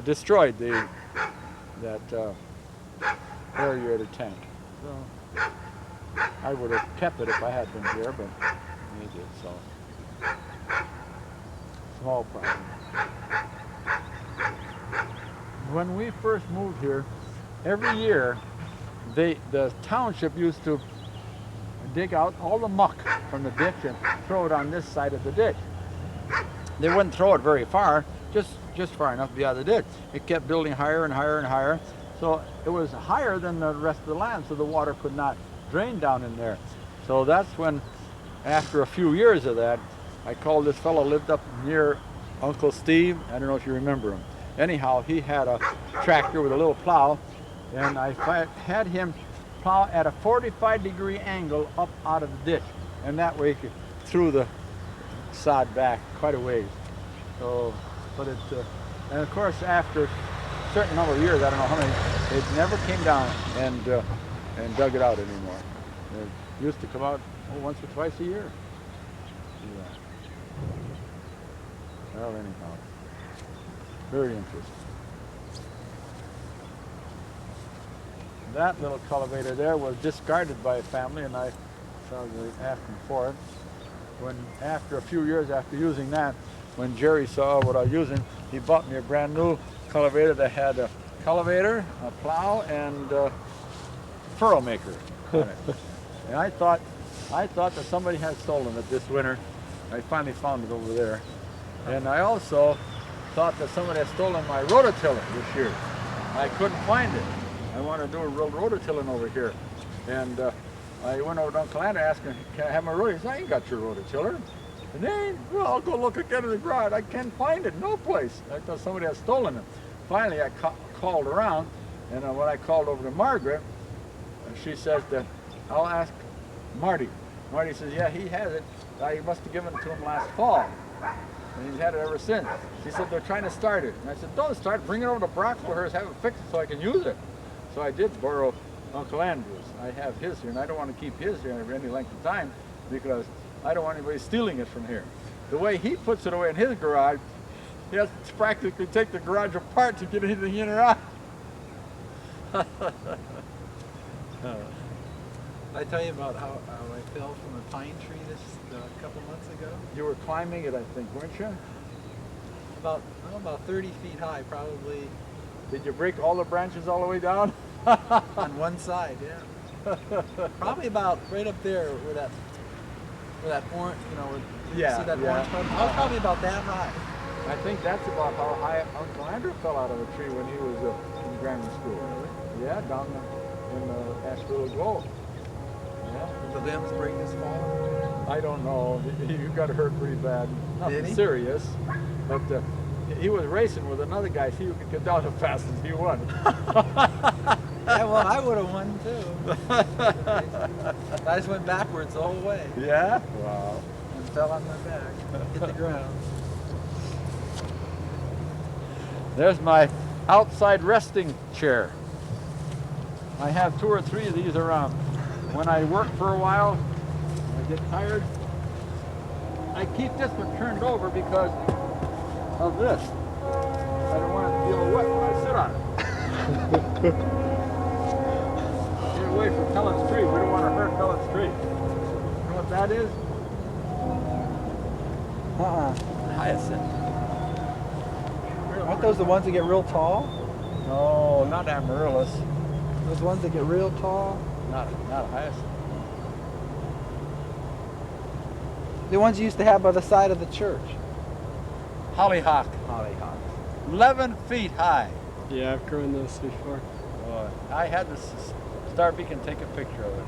C: destroyed that aerator tank. So I would have kept it if I had been here, but they did, so. Small problem. When we first moved here, every year the township used to dig out all the muck from the ditch and throw it on this side of the ditch. They wouldn't throw it very far, just far enough to be out of the ditch. It kept building higher and higher and higher. So it was higher than the rest of the land, so the water could not drain down in there. So that's when, after a few years of that, I called this fellow lived up near Uncle Steve. I don't know if you remember him. Anyhow, he had a tractor with a little plow, and I had him plow at a 45-degree angle up out of the ditch, and that way he threw the sod back quite a ways. So, but it, and of course, after a certain number of years, I don't know how many, it never came down and dug it out anymore. It used to come out once or twice a year. Yeah. Well, anyhow, very interesting. That little cultivator there was discarded by a family, and I asked them for it. When, after a few years after using that, when Jerry saw what I was using, he bought me a brand new cultivator that had a cultivator, a plow, and a furrow maker on it. And I thought that somebody had stolen it this winter. I finally found it over there. And I also thought that somebody had stolen my rototiller this year. I couldn't find it. I wanted to do a real rototilling over here. And I went over to Uncle Andrew asking, can I have my rototiller? He said, I ain't got your rototiller. And then, well, I'll go look again in the garage. I can't find it, no place. I thought somebody had stolen it. Finally, I called around, and when I called over to Margaret, she says that I'll ask Marty. Marty says, yeah, he has it. I must have given it to him last fall. And he's had it ever since. She said, they're trying to start it. And I said, don't start, bring it over to Broxville, have it fixed so I can use it. So I did borrow Uncle Andrew's. I have his here, and I don't want to keep his here for any length of time because I don't want anybody stealing it from here. The way he puts it away in his garage, he has to practically take the garage apart to get anything in or out.
A: I tell you about how I fell from a pine tree a couple months ago.
C: You were climbing it, I think, weren't you?
A: About 30 feet high, probably.
C: Did you break all the branches all the way down?
A: On one side, yeah. Probably about right up there where that orange, you know, see that orange part? I was probably about that high.
C: I think that's about how high Uncle Andrew fell out of a tree when he was grammar school. Yeah, down in Asheville Grove. Yeah.
A: Did the limbs break this fall?
C: I don't know. He got hurt pretty bad. Nothing
A: Did he?
C: serious. But he was racing with another guy. See who could get down as fast as he won.
A: Yeah, well, I would have won too. I just went backwards the whole way
C: Yeah? Wow.
A: and fell on my back, hit the ground.
C: There's my outside resting chair. I have 2 or 3 of these around. When I work for a while, I get tired. I keep this one turned over because of this. I don't want it to feel wet when I sit on it. Get away from Pellet's tree. We don't want to hurt Pellet's tree. You know what that is? Hyacinth.
A: Aren't those the ones that get real tall?
C: No, not amaryllis.
A: Those ones that get real tall?
C: Not a hyacinth.
A: The ones you used to have by the side of the church.
C: Hollyhock.
A: Hollyhock.
C: 11 feet high.
B: Yeah, I've grown those before.
C: I had to start and take a picture of it.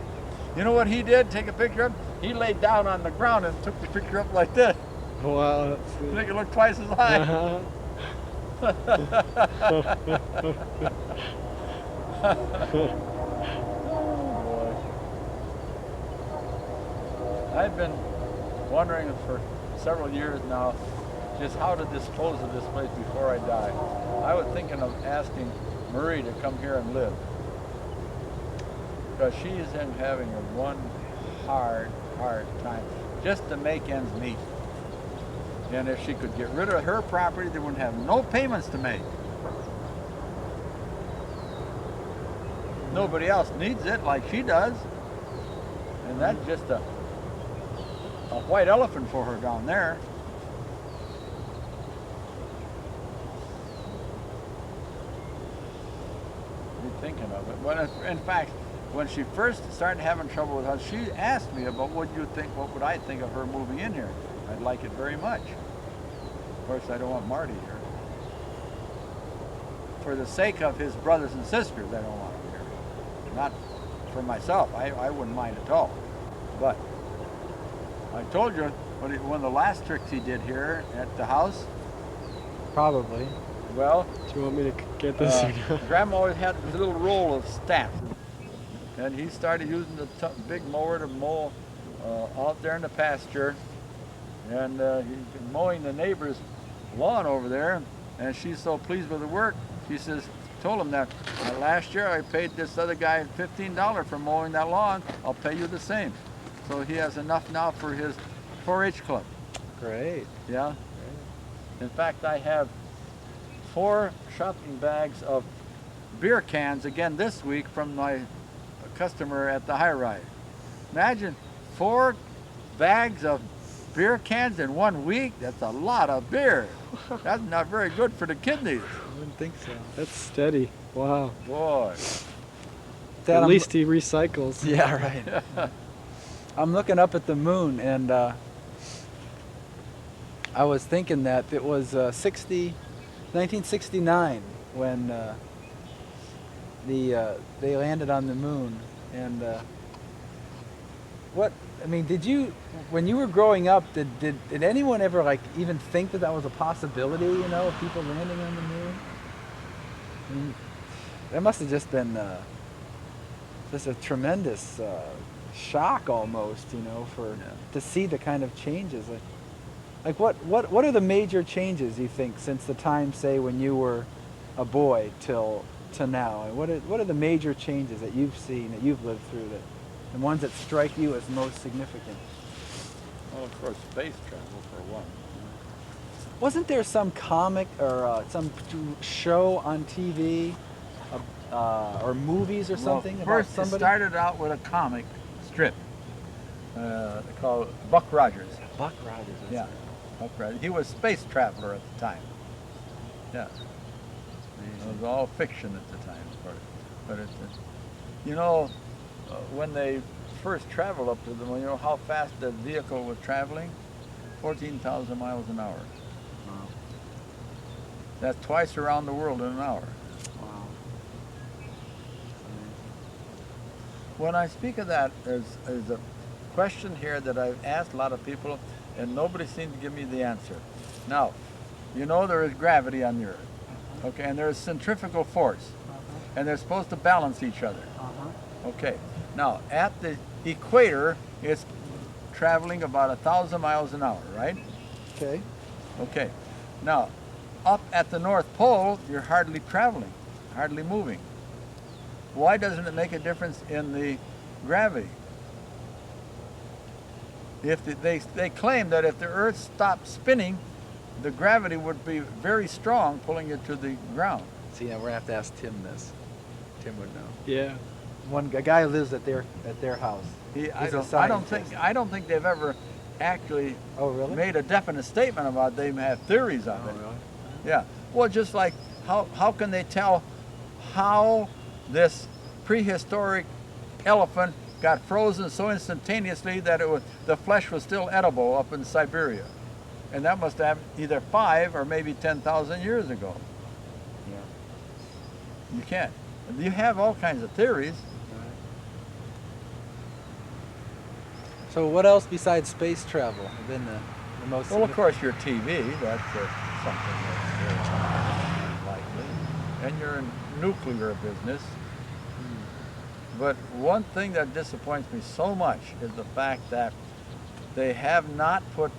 C: You know what he did? Take a picture of him? He laid down on the ground and took the picture up like this.
B: Wow, that's
C: To make it look twice as high. I've been wondering for several years now just how to dispose of this place before I die. I was thinking of asking Marie to come here and live, because she is having one hard time just to make ends meet. And if she could get rid of her property, they wouldn't have no payments to make. Nobody else needs it like she does. And that's just a white elephant for her down there. Be thinking of it. But in fact, when she first started having trouble with us, she asked me about what would I think of her moving in here. I'd like it very much. Of course, I don't want Marty here. For the sake of his brothers and sisters, I don't want him here. Not for myself. I wouldn't mind at all. But I told you one of the last tricks he did here at the house.
A: Probably.
C: Well,
B: Do you want me to get this?
C: Grandma always had this little roll of stamps, and he started using the big mower to mow out there in the pasture, and he's been mowing the neighbor's lawn over there, and she's so pleased with the work. She told him that last year I paid this other guy $15 for mowing that lawn. I'll pay you the same. So he has enough now for his 4-H club.
A: Great.
C: Yeah. In fact, I have 4 shopping bags of beer cans again this week from my customer at the high ride. Imagine 4 bags of beer cans in 1 week. That's a lot of beer. That's not very good for the kidneys.
A: I wouldn't think so.
B: That's steady. Wow.
C: Boy.
A: Dad,
B: At
A: I'm-
B: least he recycles.
A: Yeah, right. I'm looking up at the moon, and I was thinking that it was 1969 when they landed on the moon. And did you, when you were growing up, did anyone ever even think that was a possibility? Of people landing on the moon? I mean, that must have just been just a tremendous shock almost, to see the kind of changes. What are the major changes you think since the time, say, when you were a boy to now? And what are the major changes that you've seen, that you've lived through, the ones that strike you as most significant?
C: Well, of course, space travel for one.
A: Wasn't there some comic or some show on TV or movies or something
C: Well,
A: about
C: first
A: somebody?
C: it started out with a comic strip called Buck Rogers.
A: Buck Rogers. that's
C: Yeah,
A: right.
C: Buck Rogers. He was a space traveler at the time. Yeah. It was all fiction at the time, of course. But when they first traveled up to the moon, you know how fast the vehicle was traveling? 14,000 miles an hour.
A: Wow.
C: That's twice around the world in an hour.
A: Wow.
C: when I speak of that, there's a question here that I've asked a lot of people, and nobody seemed to give me the answer. Now, you know there is gravity on the Earth, okay, and there is centrifugal force, and they're supposed to balance each other. Okay. Now, at the equator, it's traveling about 1,000 miles an hour, right?
A: Okay.
C: Okay. Now, up at the North Pole, you're hardly traveling, hardly moving. Why doesn't it make a difference in the gravity? If they claim that if the Earth stopped spinning, the gravity would be very strong, pulling it to the ground.
A: See, now we're gonna have to ask Tim this. Tim would know.
B: Yeah.
A: A guy lives at their house.
C: I
A: He's a
C: don't
A: scientist.
C: think they've ever actually
A: Oh, really?
C: made a definite statement about it. They have theories of it.
A: really?
C: Yeah. Well, just like how can they tell how this prehistoric elephant got frozen so instantaneously that the flesh was still edible up in Siberia, and that must have either 5 or maybe 10,000 years ago.
A: Yeah.
C: You can't. You have all kinds of theories.
A: So what else besides space travel have been the most?
C: Well, of course, your TV. That's something that's very likely, and you're in nuclear business. But one thing that disappoints me so much is the fact that they have not put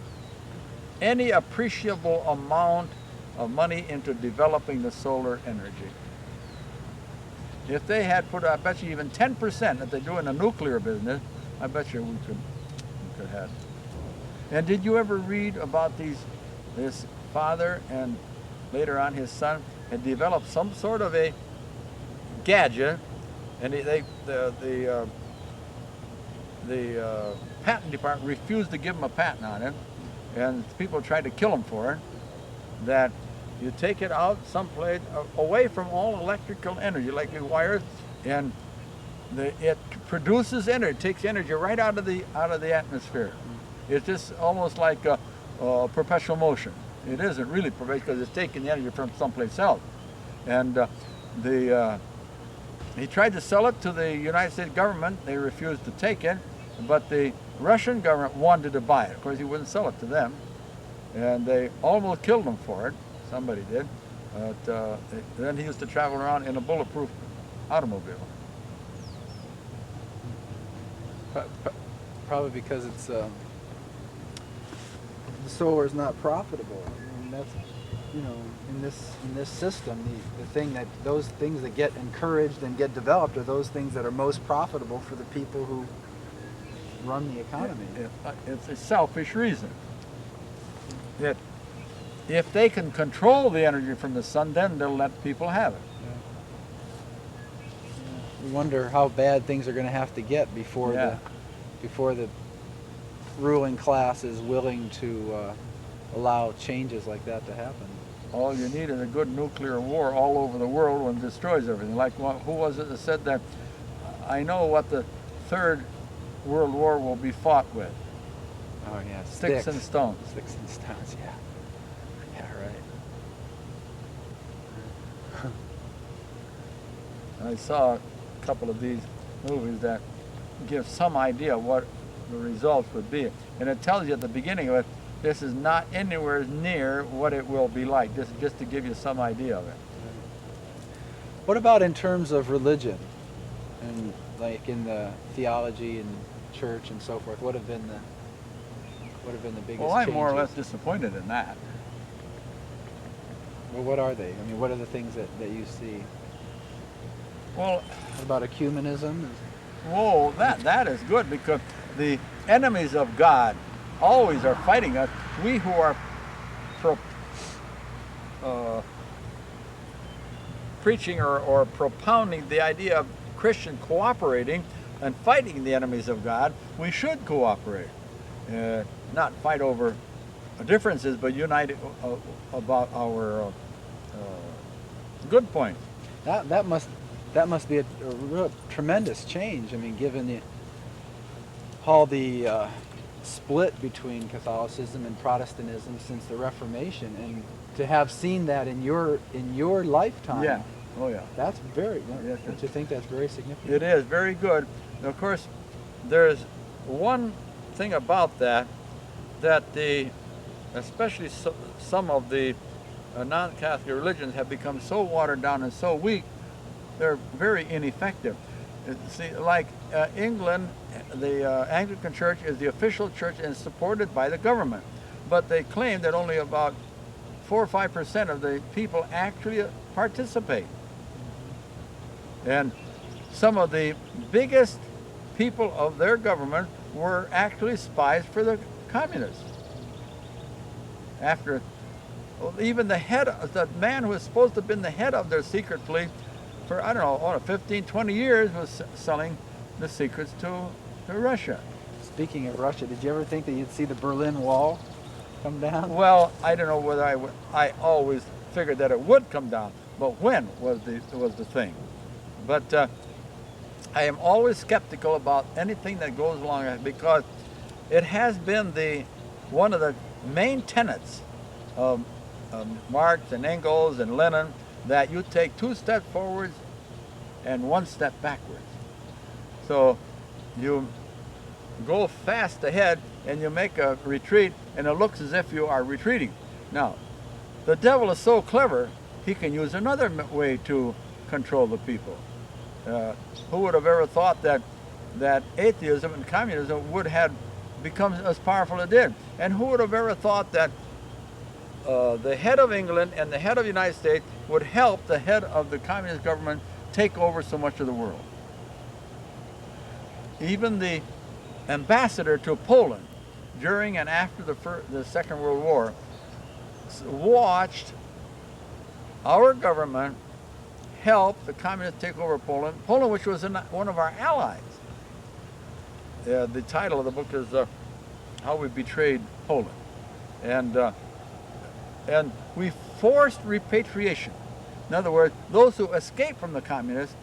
C: any appreciable amount of money into developing the solar energy. If they had put, I bet you even 10% that they do in the nuclear business, I bet you we could have. And did you ever read about this father and later on his son had developed some sort of a gadget, and the patent department refused to give him a patent on it, and people tried to kill him for it, that you take it out someplace away from all electrical energy, like your wires, and it produces energy. It takes energy right out of the atmosphere. It's just almost like a perpetual motion. It isn't really perpetual because it's taking the energy from someplace else. And he tried to sell it to the United States government. They refused to take it, but the Russian government wanted to buy it. Of course, he wouldn't sell it to them, and they almost killed him for it. Somebody did. But then he used to travel around in a bulletproof automobile.
A: Probably because it's the solar is not profitable. I mean, that's, you know, in this system, the thing that those things that get encouraged and get developed are those things that are most profitable for the people who run the economy.
C: It's a selfish reason. That if they can control the energy from the sun, then they'll let people have it.
A: We wonder how bad things are going to have to get before the ruling class is willing to allow changes like that to happen.
C: All you need is a good nuclear war all over the world when it destroys everything. Like, who was it that said that? I know what the Third World War will be fought with.
A: Oh yeah,
C: Sticks and stones.
A: Sticks and stones, yeah. Yeah, right.
C: I saw a couple of these movies that give some idea what the results would be. And it tells you at the beginning of it, this is not anywhere near what it will be like. This is just to give you some idea of it.
A: What about in terms of religion, and like in the theology and church and so forth? What have been the biggest
C: Well, I'm
A: changes?
C: more or less disappointed in that.
A: Well, what are they? I mean, what are the things that you see?
C: Well,
A: What about ecumenism?
C: whoa, that is good, because the enemies of God always are fighting us. We who are preaching or propounding the idea of Christian cooperating and fighting the enemies of God, we should cooperate. Not fight over differences, but unite about our good points.
A: That must be a real tremendous change. I mean, given all the split between Catholicism and Protestantism since the Reformation, and to have seen that in your lifetime.
C: Yeah. Oh yeah.
A: That's very,
C: Yes,
A: don't you think that's very significant?
C: It is very good. And of course, there's one thing about that especially some of the non-Catholic religions have become so watered down and so weak, they're very ineffective. See, like England, the Anglican Church is the official church and supported by the government, but they claim that only about 4 or 5% of the people actually participate. And some of the biggest people of their government were actually spies for the communists. After even the man who was supposed to have been the head of their secret police for, I don't know, 15, 20 years was selling the secrets to Russia.
A: Speaking of Russia, did you ever think that you'd see the Berlin Wall come down?
C: Well, I don't know whether I always figured that it would come down, but when was the thing. But I am always skeptical about anything that goes along because it has been one of the main tenets of Marx and Engels and Lenin that you take 2 steps forwards and 1 step backwards. So you go fast ahead and you make a retreat and it looks as if you are retreating. Now, the devil is so clever, he can use another way to control the people. Who would have ever thought that atheism and communism would have become as powerful as it did? And who would have ever thought that the head of England and the head of the United States would help the head of the communist government take over so much of the world? Even the ambassador to Poland during and after the Second World War watched our government help the communists take over Poland, which was one of our allies. The title of the book is How We Betrayed Poland. And we forced repatriation. In other words, those who escaped from the communists,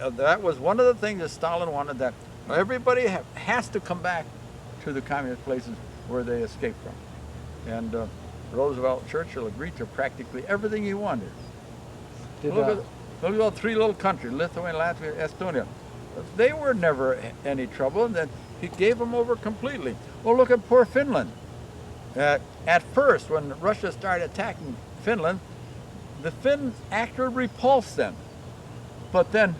C: that was one of the things that Stalin wanted, that everybody has to come back to the communist places where they escaped from. And Roosevelt, Churchill agreed to practically everything he wanted. Look at those 3 little countries, Lithuania, Latvia, Estonia. They were never any trouble, and then he gave them over completely. Well, look at poor Finland. At first, when Russia started attacking Finland, the Finns actually repulsed them. But then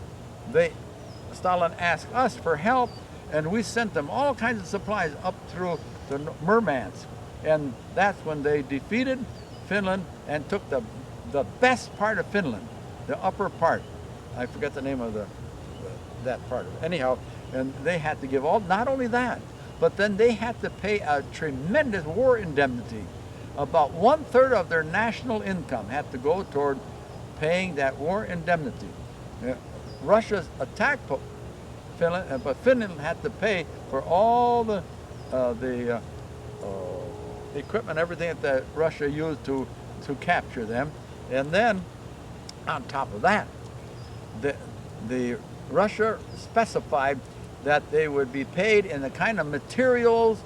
C: Stalin asked us for help, and we sent them all kinds of supplies up through the Murmansk. And that's when they defeated Finland and took the best part of Finland, the upper part. I forget the name of that part of it. Anyhow, and they had to give not only that, but then they had to pay a tremendous war indemnity. About 1/3 of their national income had to go toward paying that war indemnity. Russia attacked Finland, but Finland had to pay for all the equipment, everything that Russia used to capture them. And then, on top of that, the Russia specified that they would be paid in the kind of materials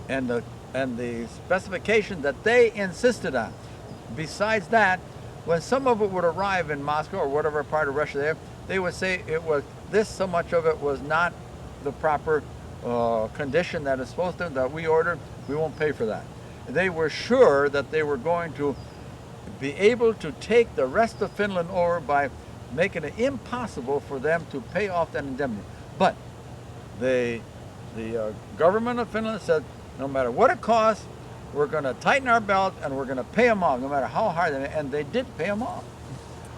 C: and the specification that they insisted on. Besides that, when some of it would arrive in Moscow or whatever part of Russia they would say it was so much of it was not the proper condition that it's supposed to, that we ordered, we won't pay for that. They were sure that they were going to be able to take the rest of Finland over by making it impossible for them to pay off that indemnity. But the government of Finland said, no matter what it costs, we're going to tighten our belt and we're going to pay them off, no matter how hard. And they did pay them off.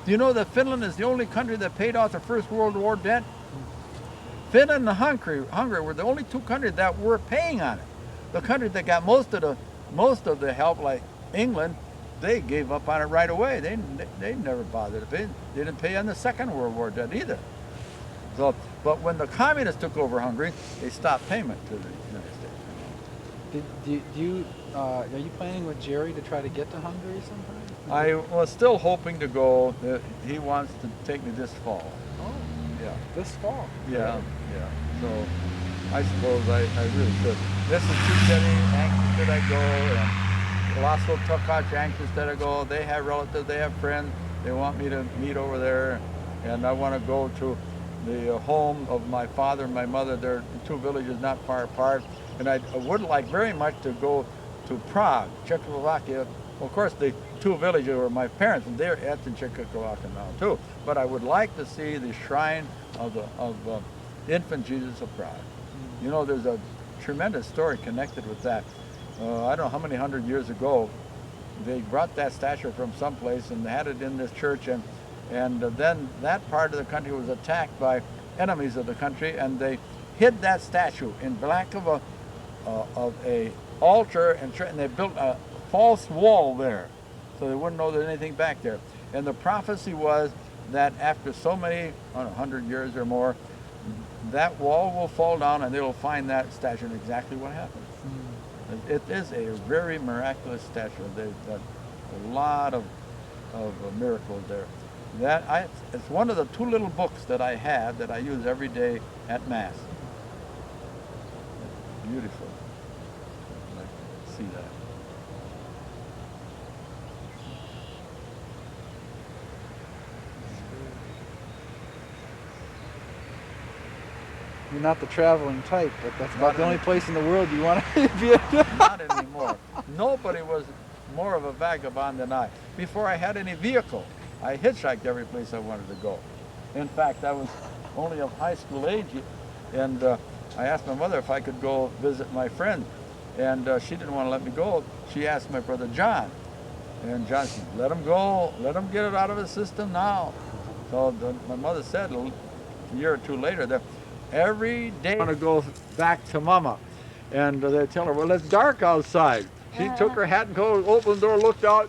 C: Do you know that Finland is the only country that paid off the First World War debt? Finland and Hungary were the only 2 countries that were paying on it. The countries that got most of the help, like England, they gave up on it right away. They never bothered to pay. They didn't pay on the Second World War debt either. So, but when the communists took over Hungary, they stopped payment to the United States.
A: Are you planning with Jerry to try to get to Hungary sometime?
C: I was still hoping to go. He wants to take me this fall.
A: Oh,
C: Yeah.
A: this fall.
C: Yeah. So I suppose I really should. Mrs. Tuchetti anxious that I go, and Laszlo Tokac anxious that I go. They have relatives, they have friends. They want me to meet over there, and I want to go to the home of my father and my mother. They're two villages not far apart, and I would like very much to go to Prague, Czechoslovakia. Of course, the two villages were my parents, and they're at the Czechoslovakia now too. But I would like to see the shrine of the infant Jesus of Prague. You know, there's a tremendous story connected with that. I don't know how many hundred years ago, they brought that statue from someplace and had it in this church, and then that part of the country was attacked by enemies of the country, and they hid that statue in back of a altar, and they built a false wall there, so they wouldn't know there's anything back there. And the prophecy was that after so many, I don't know, 100 years or more, that wall will fall down and they'll find that statue, and exactly what happened. It is a very miraculous statue. They've done a lot of miracles there. It's one of the two little books that I have that I use every day at Mass. It's beautiful. I like to see that.
A: You're not the traveling type, but that's about the only place in the world you want to be.
C: Not anymore. Nobody was more of a vagabond than I. Before I had any vehicle, I hitchhiked every place I wanted to go. In fact, I was only of high school age, and I asked my mother if I could go visit my friend, and she didn't want to let me go. She asked my brother John, and John said, let him go, let him get it out of his system now. So my mother said a year or two later that every day I want to go back to Mama, and they tell her, well, it's dark outside. She took her hat and coat, opened the door, looked out.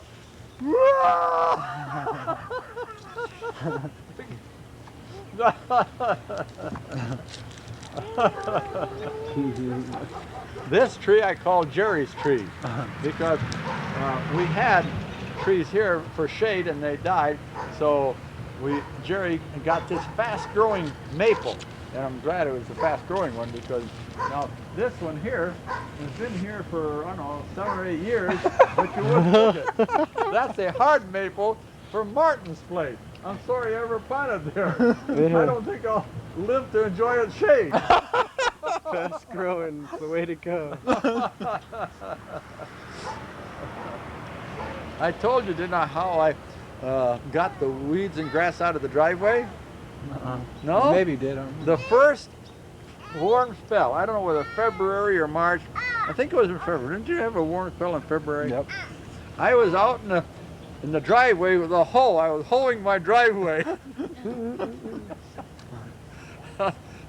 C: This tree I call Jerry's tree because we had trees here for shade and they died, so Jerry got this fast-growing maple, and I'm glad it was the fast-growing one because now this one here has been here for, I don't know, 7 or 8 years, but you wouldn't look it. That's a hard maple from Martin's place. I'm sorry I ever planted there.
B: Yeah.
C: I don't think I'll live to enjoy its shade.
B: Fast growing, it's the way to go.
C: I told you, didn't I, how I got the weeds and grass out of the driveway? No?
A: Maybe you did.
C: The first warm spell, I don't know whether February or March, I think it was in February. Didn't you have a warm spell in February?
A: Yep.
C: I was out in the driveway with a hoe. I was hoeing my driveway.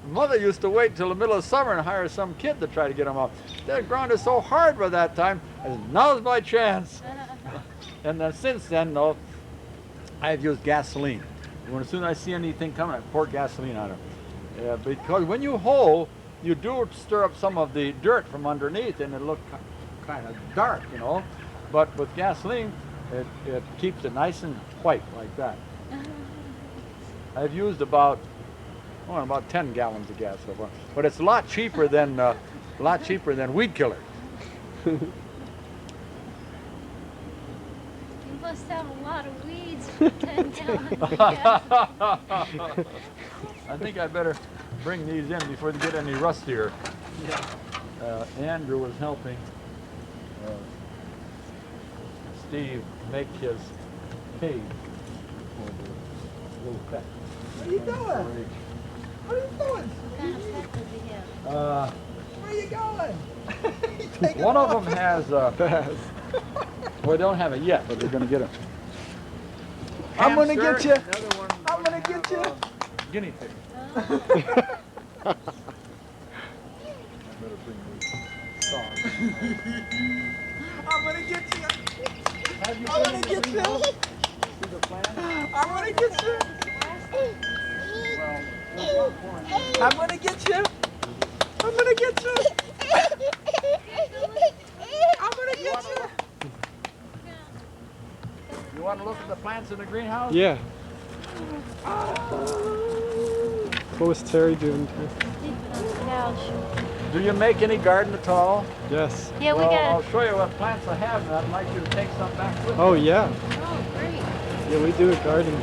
C: Mother used to wait till the middle of summer and hire some kid to try to get them out. The ground is so hard by that time. I said, now's my chance. And then since then, though, I've used gasoline. As soon as I see anything coming, I pour gasoline on it. Because when you hoe, you do stir up some of the dirt from underneath, and it looks kind of dark, you know. But with gasoline, it keeps it nice and white like that. I've used about 10 gallons of gas so far, but it's a lot cheaper than weed killer.
D: You must have a lot of weeds for 10 gallons of gas.
C: I think I better bring these in before they get any rustier.
A: Yeah.
C: Andrew was helping Steve make his cave.
A: What are you doing? What are you doing?
D: What kind of pet does he have?
A: Where are you going?
C: One of them has, well, they don't have it yet, but they're going to get it.
A: I'm gonna get you.
C: The other one
A: I'm gonna get you.
C: Guinea pig.
D: Oh,
C: I better bring these songs.
A: I'm gonna get you.
C: Have you
A: I'm
C: been
A: gonna
C: in the
A: get you.
C: greenhouse? See the plan?
A: I'm gonna get you.
C: Well, there's one point.
A: I'm gonna get you. I'm gonna get you. I'm gonna get you.
C: You want to look at the plants in the greenhouse?
B: Yeah. What was Terry doing?
D: sleeping on the couch.
C: Do you make any garden at all?
B: Yes.
C: Well,
D: Yeah, we got.
C: I'll show you what plants I have, and I'd like you to take some back with you.
B: Oh yeah.
D: Oh, great.
B: Yeah, we do a garden.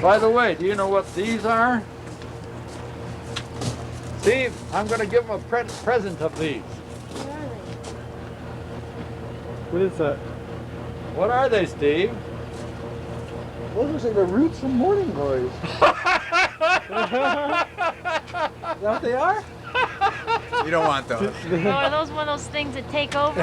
C: By the way, do you know what these are? Steve, I'm going to give them a present of these.
D: Where are
B: What is that?
C: What are they, Steve?
A: Those are the roots from Morning Glories. Is that what they are? You don't want those.
D: they? Oh, are those one of those things that take over?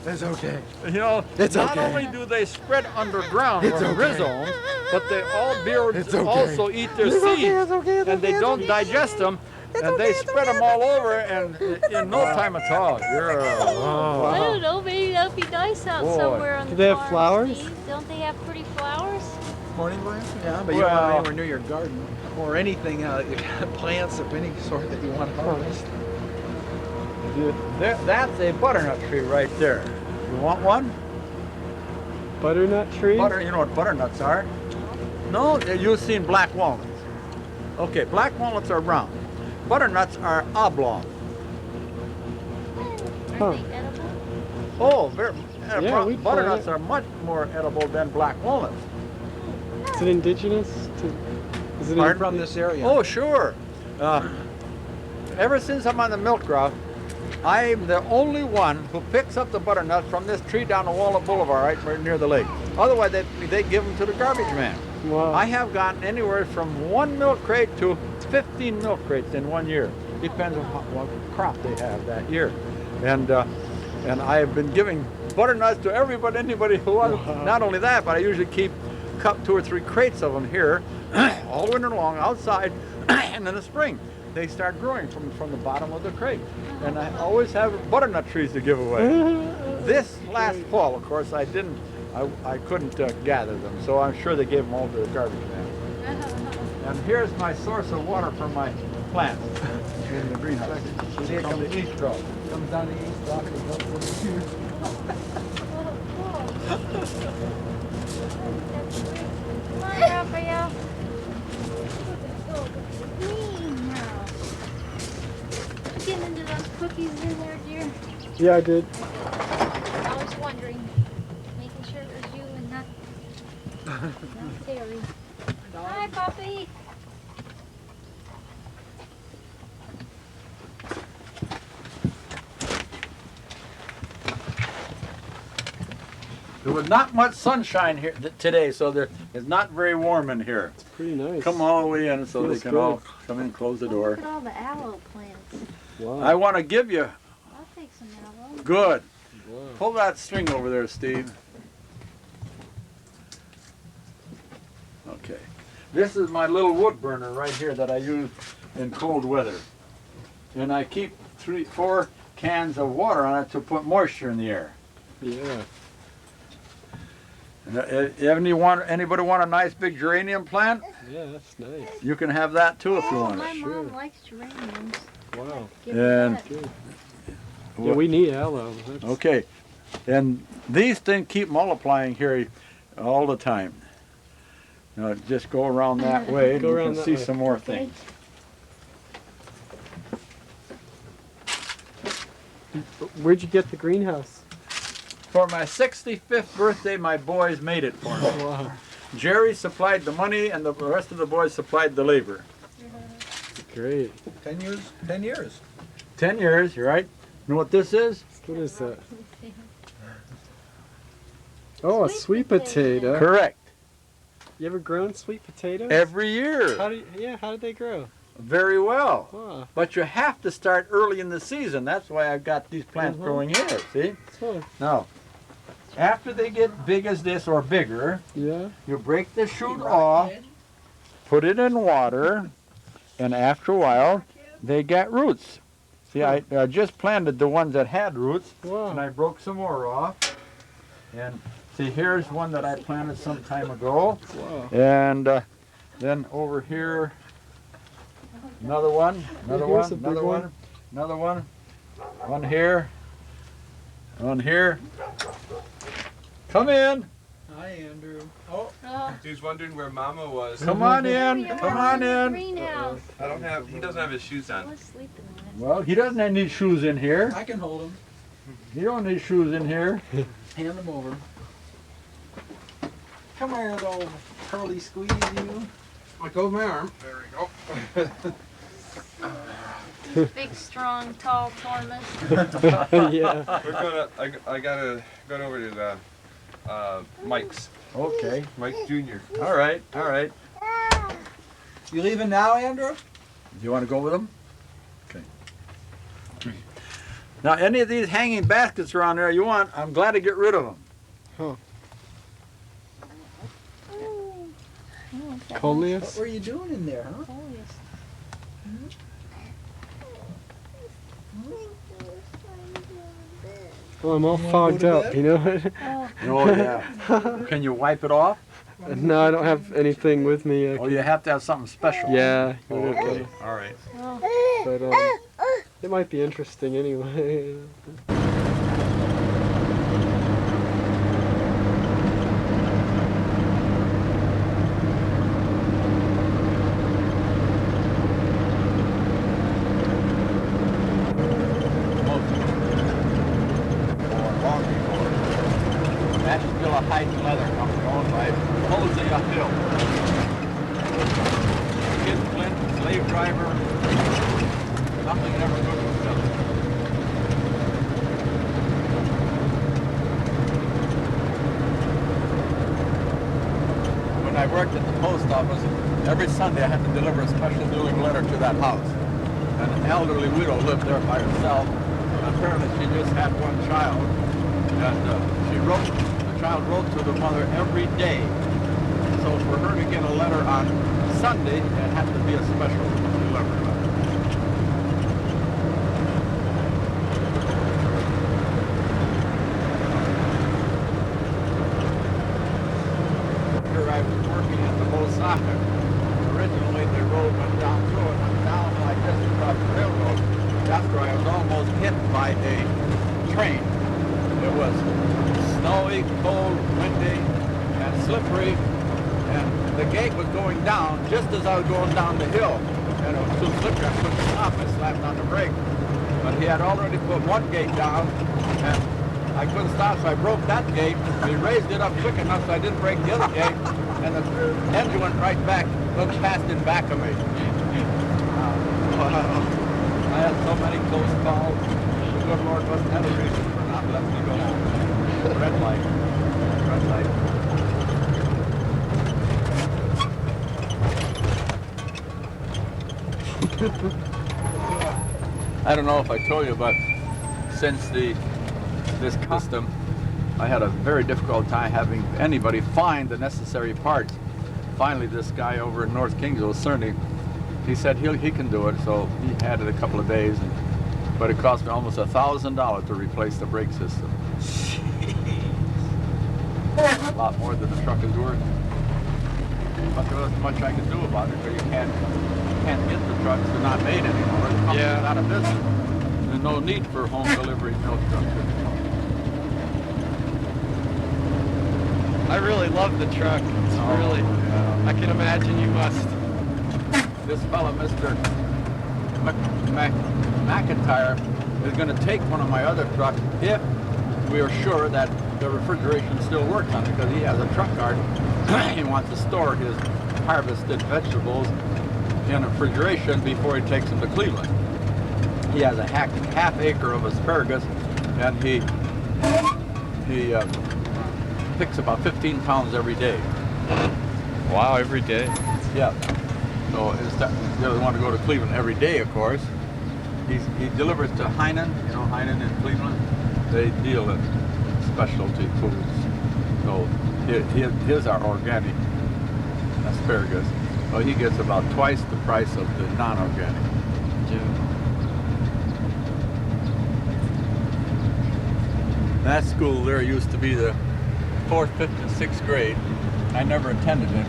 A: It's okay.
C: You know,
A: It's
C: not
A: okay.
C: only do they spread underground
A: It's
C: or
A: okay.
C: rhizomes, but they all
A: It's okay.
C: also eat their
A: It's okay,
C: seeds,
A: it's okay, it's
C: and they
A: okay,
C: don't
A: it's okay.
C: digest them, and
A: okay,
C: they
A: it's
C: spread
A: okay,
C: them all over, and in no time at all. You're
D: I don't know, maybe that'd be nice out
C: Boy.
D: somewhere on
B: Do
D: the
B: they have
D: farm,
B: flowers?
D: Steve. Don't they have pretty flowers?
A: Morning Glories? Yeah, but you don't want
C: Well-
A: anywhere near your garden or anything, plants of any sort that you want to harvest.
C: That's a butternut tree right there. You want one?
B: Butternut tree?
C: You know what butternuts are? No, you've seen black walnuts. Okay, black walnuts are round. Butternuts are oblong.
D: Are
B: Huh.
D: they edible?
C: Oh,
B: Yeah, we
C: butternuts
B: plant
C: are much more edible than black walnuts.
B: Is it indigenous to? Is it
A: Pardon? From this area.
C: Oh, sure. Ever since I'm on the milk route, I'm the only one who picks up the butternut from this tree down the Walnut Boulevard right near the lake. Otherwise, they give them to the garbage man.
B: Wow.
C: I have gotten anywhere from 1 milk crate to 15 milk crates in 1 year. Depends on what crop they have that year. And I have been giving butternuts to anybody who wants.
B: Wow.
C: Not only that, but I usually keep 2 or 3 crates of them here all winter long outside, and in the spring they start growing from the bottom of the crate. And I always have butternut trees to give away. This last fall, of course, I couldn't gather them, so I'm sure they gave them all to the garbage man. And here's my source of water for my plants in the greenhouse. See, it comes the east row.
A: Comes down the east rock and goes to the two.
D: Come on, Raphael. Meow. You getting into those cookies in there, dear?
B: Yeah, I did.
D: I was wondering, making sure it was you and not Terry. Hi, puppy.
C: There was not much sunshine here today, so it's not very warm in here.
B: It's pretty nice.
C: Come all the way in so they
B: Feels
C: can
B: good.
C: all come in and close the
D: Oh,
C: door.
D: look at all the aloe plants.
B: Wow.
C: I want to give you,
D: I'll take some aloe.
C: good.
B: Wow.
C: Pull that string over there, Steve. Okay. This is my little wood burner right here that I use in cold weather. And I keep 4 cans of water on it to put moisture in the air.
B: Yeah.
C: Anybody want a nice big geranium plant?
B: Yeah, that's nice.
C: You can have that too if you
D: Oh,
C: want
D: my
C: it.
B: sure.
D: mom likes geraniums.
B: Wow.
D: Give me
C: And-
D: that.
B: Good. Yeah, we need aloe. That's,
C: Okay, and these things keep multiplying here all the time. Now just go around that way and
B: Go
C: you
B: around
C: can
B: that
C: see
B: way.
C: some more
D: Okay.
C: things.
B: Where'd you get the greenhouse?
C: For my 65th birthday, my boys made it for me.
B: Wow.
C: Jerry supplied the money and the rest of the boys supplied the labor.
B: Great.
A: 10 years? 10 years.
C: 10 years, you're right. You know what this is?
B: What is that? Oh, a
D: Sweet
B: sweet
D: potato.
B: potato.
C: Correct.
B: You ever grown sweet potatoes?
C: Every year.
B: How did they grow?
C: Very well.
B: Wow.
C: But you have to start early in the season. That's why I've got these plants growing here, see?
B: So,
C: Now, after they get big as this or bigger,
B: yeah.
C: you break the shoot off, put it in water, and after a while, they get roots. See, I just planted the ones that had roots,
B: Wow.
C: and I broke some more off. And see, here's one that I planted some time ago.
B: Wow.
C: And then over here, another one, another
B: here's
C: one,
B: a big
C: another
B: one.
C: one, another one, one here, one here. Come in.
A: Hi. Andrew. Oh,
D: Oh,
E: He's wondering where Mama was.
C: Come on
D: there
C: in.
D: you
C: Come
D: are
C: on
D: the
C: in.
D: greenhouse.
E: He doesn't have his shoes
D: I
E: on.
D: was sleeping on it.
C: Well, he doesn't need shoes in here.
A: I can hold him.
C: He don't need shoes in here.
A: Hand him over. Come here, little curly squeeze you.
E: Like over my arm. There we go.
D: Big, strong, tall Tormas.
B: Yeah.
E: We're gonna. I gotta go over to the Mike's.
C: Okay.
E: Mike Jr.
C: All right. All right.
A: You leaving now, Andrew?
C: Do you want to go with him? Okay. Now, any of these hanging baskets around there you want, I'm glad to get rid of them.
A: What
B: Coleus?
A: were you doing in there, huh?
B: Oh, I'm all
A: You wanna
B: fogged
A: go to
B: up,
A: bed?
B: you know?
C: Oh, yeah. Can you wipe it off?
B: No, I don't have anything with me.
C: Oh, you have to have something special.
B: Yeah.
C: Oh, okay. All right.
B: But it might be interesting anyway.
C: Long before. That's still a hide and leather company owned by Hosea Hill. Kid Flint, slave driver. Nothing ever good with Philly. When I worked at the post office, every Sunday I had to deliver a special dueling letter to that house. An elderly widow lived there by herself. Apparently she just had one child, and the child wrote to the mother every day. So for her to get a letter on Sunday, it had to be a special delivery letter. Here I was working at the Osaka. Originally the road went down through it, and down like this across the railroad. After I was almost hit by a train. It was snowy, cold, windy, and slippery, and the gate was going down just as I was going down the hill. And it was too slippery, I couldn't stop. I slapped on the brake. But he had already put one gate down, and I couldn't stop, so I broke that gate. He raised it up quick enough so I didn't break the other gate, and the engine went right back, looked past in back of me. I had so many close calls. The good Lord wasn't any reason for not letting me go home. Red light. Red light. I don't know if I told you, but since this custom, I had a very difficult time having anybody find the necessary parts. Finally, this guy over in North Kingsville, Cerny, he said he can do it, so he had it a couple of days, but it cost me almost $1,000 to replace the brake system. A lot more than the truck is worth. But there wasn't much I could do about it, because you can't get the trucks. They're not made anymore. The company's out of business. There's no need for home delivery milk trucks anymore.
B: I really love the truck. It's really, I can imagine you must.
C: This fellow, Mr. McIntyre, is going to take one of my other trucks if we are sure that the refrigeration still works on it, because he has a truck card. He wants to store his harvested vegetables in refrigeration before he takes them to Cleveland. He has a half acre of asparagus, and he picks about 15 pounds every day.
B: Wow, every day.
C: Yeah. So he doesn't want to go to Cleveland every day, of course. He delivers to Heinen, you know, Heinen in Cleveland. They deal in specialty foods. So his are organic asparagus. So he gets about twice the price of the non-organic. That school there used to be the 4th, 5th, and 6th grade. I never attended it.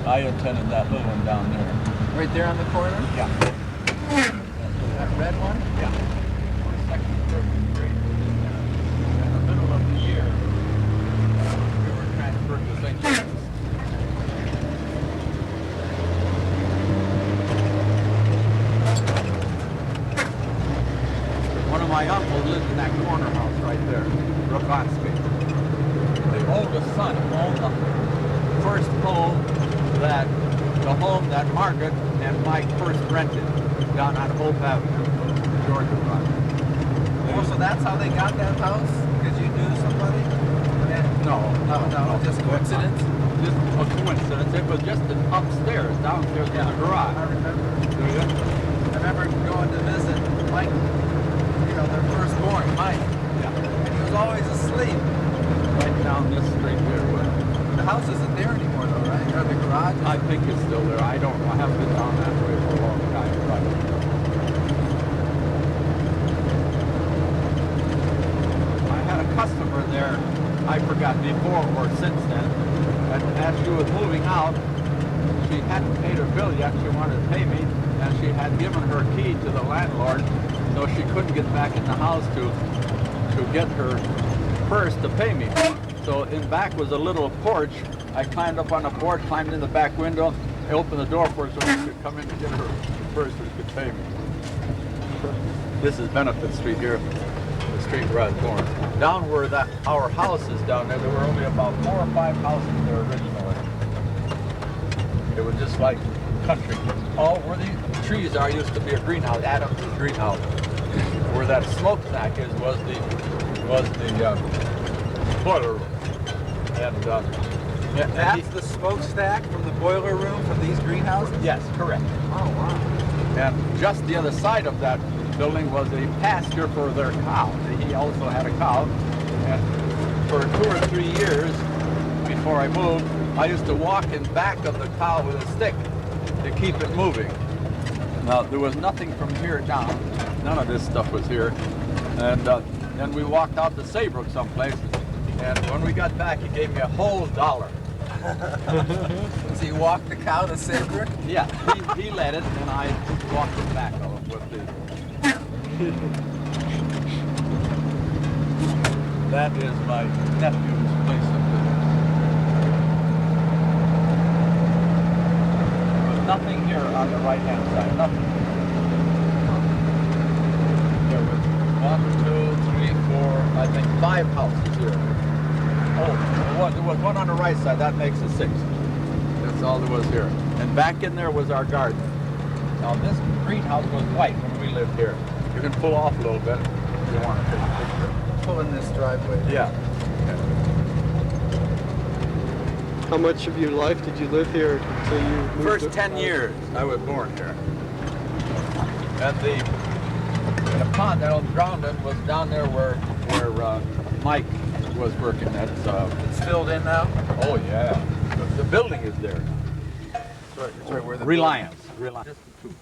C: I attended that little one down there.
A: Right there on the corner?
C: Yeah.
A: That red one?
C: Yeah. 2nd, 3rd grade. In the middle of the year, we were transferred over to St. Louis. One of my uncles lived in that corner house right there, Rokotsky. The oldest son owned the first home the home that Margaret and Mike first rented down on Hope Avenue, Georgia Road.
F: Oh, so that's how they got that house? Because you knew somebody?
C: No,
F: Just coincidence?
C: Just a coincidence. It was just upstairs, downstairs in the garage.
F: I remember.
C: Do you?
F: I remember going to visit Mike, their firstborn, Mike.
C: Yeah.
F: And he was always asleep.
C: Right down this street here.
F: The house isn't there anymore though, right? Or the garage?
C: I think it's still there. I don't know. I haven't been down that way for a long time. But I had a customer there, I forgot before or since then, and as she was moving out, she hadn't paid her bill yet. She wanted to pay me, and she had given her key to the landlord, so she couldn't get back in the house to get her purse to pay me. So in back was a little porch. I climbed up on the porch, climbed in the back window, I opened the door for her so she could come in and get her purse so she could pay me. This is Benefit Street here, the street where I was born. Down where our house is down there were only about 4 or 5 houses there originally. It was just like country. Oh, where the trees are used to be a greenhouse, Adams' greenhouse. Where that smokestack is was the boiler room. And
F: That's the smokestack from the boiler room from these greenhouses?
C: yes, correct.
F: Oh, wow.
C: And just the other side of that building was a pasture for their cow. He also had a cow. And for 2 or 3 years before I moved, I used to walk in back of the cow with a stick to keep it moving. Now, there was nothing from here down. None of this stuff was here. And then we walked out to Saybrook someplace. And when we got back, he gave me a whole $1.
F: So you walked the cow to Saybrook?
C: Yeah, he led it, and I walked it back with the... That is my nephew's place up there. There's nothing here on the right-hand side, nothing. There was 1, 2, 3, 4, I think 5 houses here. Oh, there was one on the right side, that makes it 6. That's all there was here. And back in there was our garden. Now this greenhouse was white when we lived here. You can pull off a little bit if you want to take a picture.
F: Pull in this driveway.
C: Yeah.
B: How much of your life did you live here until you moved?
C: First 10 years I was born here. And the pond that I was drowned in was down there where Mike was working at.
F: It's filled in now?
C: Oh yeah. The building is there.
F: It's right where the
C: Reliance. Just the two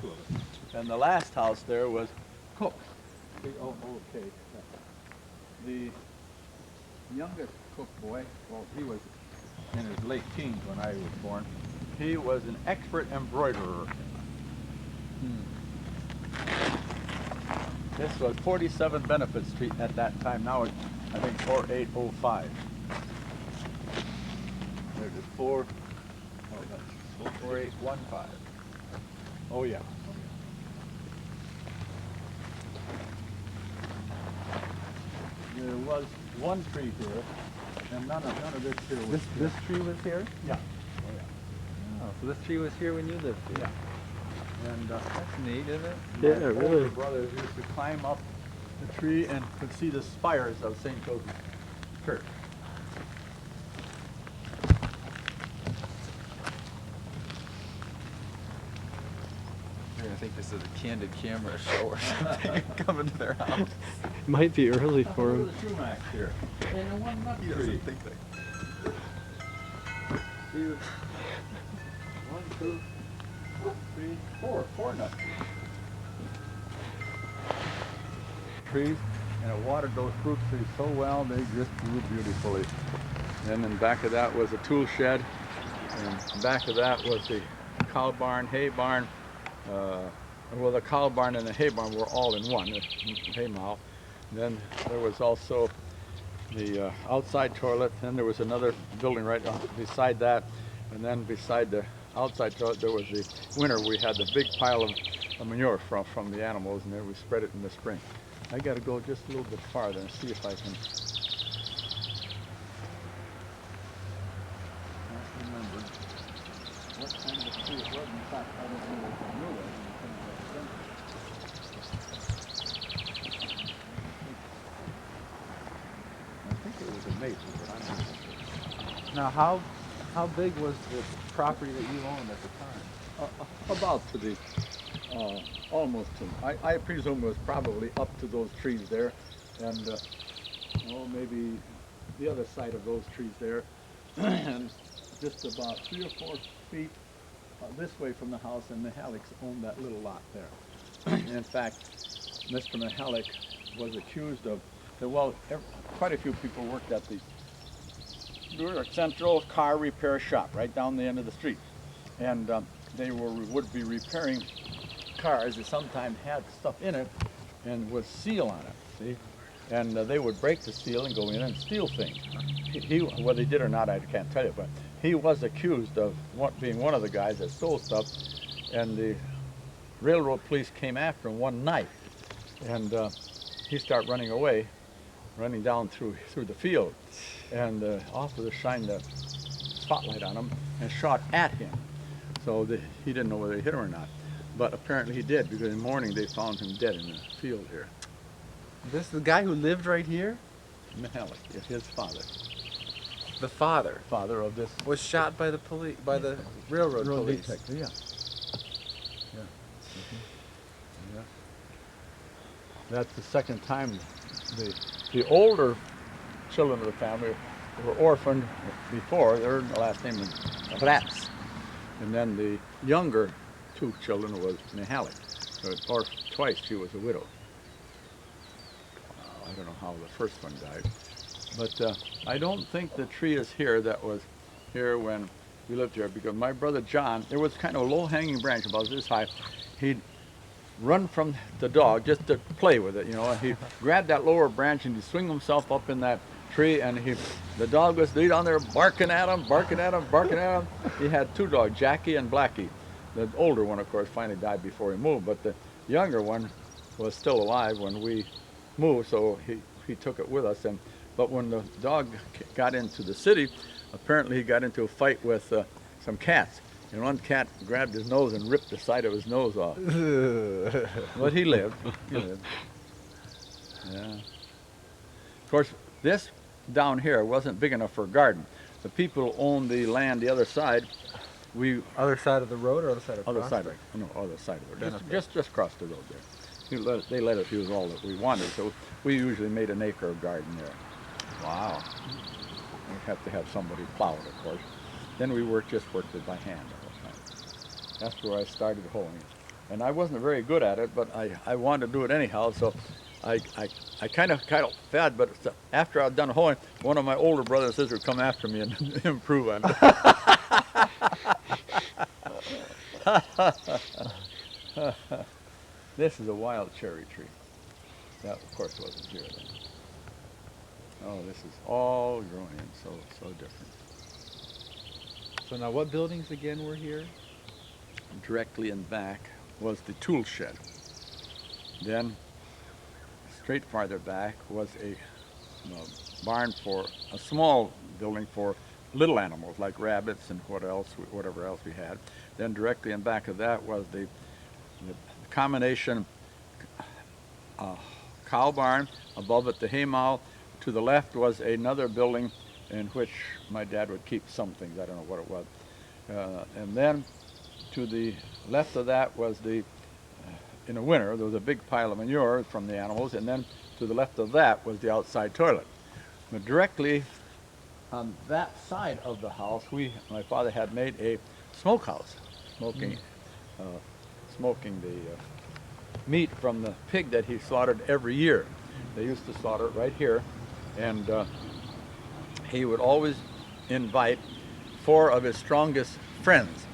C: of them. And the last house there was Cook's. Oh, okay. The youngest Cook boy, well, he was in his late teens when I was born. He was an expert embroiderer. This was 47 Benefit Street at that time. Now it's, I think, 4805. There's a 4815. Oh yeah. There was one tree here, and none of this here was here.
A: This tree was here?
C: Yeah. Oh yeah.
A: Oh, so this tree was here when you lived here?
C: Yeah. And
A: That's neat, isn't it?
B: Yeah,
C: my older
B: really.
C: brothers used to climb up the tree and could see the spires of St. Joseph's Church.
F: I think this is a candid camera show or something. Coming to their house.
B: Might be early for him.
C: Look at the sumac here. And the one nut
F: He
C: tree.
F: doesn't think that.
C: See, 1, 2, 3, 4 nut trees. And it watered those fruit trees so well they just grew beautifully. Then in back of that was a tool shed, and back of that was the cow barn, hay barn. Well, the cow barn and the hay barn were all in one, the hay mow. Then there was also the outside toilet. Then there was another building right beside that, and then beside the outside toilet there was the winter. We had the big pile of manure from the animals, and then we spread it in the spring. I got to go just a little bit farther and see if I can. Remember what kind of a tree it was. In fact, I don't know if I knew that. I think it was a maple, but I'm not sure.
A: Now, how big was the property that you owned at the time?
C: About to the, almost to, I presume it was probably up to those trees there, and maybe the other side of those trees there, and just about 3 or 4 feet this way from the house, and Mihalik's owned that little lot there. In fact, Mr. Mihalik was accused of, quite a few people worked at the central car repair shop right down the end of the street, and they would be repairing cars that sometimes had stuff in it and with seal on it, see? And they would break the seal and go in and steal things. Whether they did or not, I can't tell you, but he was accused of being one of the guys that stole stuff, and the railroad police came after him one night, and he started running away, running down through the field, and the officer shined the spotlight on him and shot at him. So he didn't know whether he hit him or not, but apparently he did, because in the morning they found him dead in the field here.
A: This is the guy who lived right here?
C: Mihalik, his father.
A: The father
C: Father of this
A: was shot by the police, by the railroad police.
C: detective, yeah. Yeah. That's the second time the older children of the family were orphaned before. Their last name was Rats. And then the younger 2 children was Mihalik. Or twice she was a widow. I don't know how the first one died. But I don't think the tree is here that was here when we lived here, because my brother John, there was kind of a low-hanging branch about this high. He'd run from the dog just to play with it, and he'd grab that lower branch and he'd swing himself up in that tree, and the dog was down there barking at him. He had 2 dogs, Jackie and Blackie. The older one, of course, finally died before he moved, but the younger one was still alive when we moved, so he took it with us. But when the dog got into the city, apparently he got into a fight with some cats. And one cat grabbed his nose and ripped the side of his nose off. But he lived. Yeah. Of course, this down here wasn't big enough for a garden. The people who owned the land the other side,
A: Other side of the road or other side of
C: other
A: Prospect?
C: side of it. No, other side of it.
A: Benefit.
C: Just across the road there. They let us use all that we wanted, so we usually made an acre of garden there.
A: Wow.
C: We have to have somebody plow it, of course. Then we just worked it by hand the whole time. That's where I started hoeing. And I wasn't very good at it, but I wanted to do it anyhow, so I kind of fed, but after I'd done hoeing, one of my older brothers and sisters would come after me and improve on it. This is a wild cherry tree. That, of course, wasn't here then. Oh, this is all growing in so different.
A: So now what buildings again were here?
C: Directly in back was the tool shed. Then, straight farther back was a barn for a small building for little animals like rabbits and whatever else we had. Then directly in back of that was the combination cow barn. Above it, the haymow. To the left was another building in which my dad would keep some things. I don't know what it was. And then to the left of that was in the winter, there was a big pile of manure from the animals, and then to the left of that was the outside toilet. But directly on that side of the house, my father had made a smokehouse, smoking the meat from the pig that he slaughtered every year. They used to slaughter it right here, and he would always invite 4 of his strongest friends,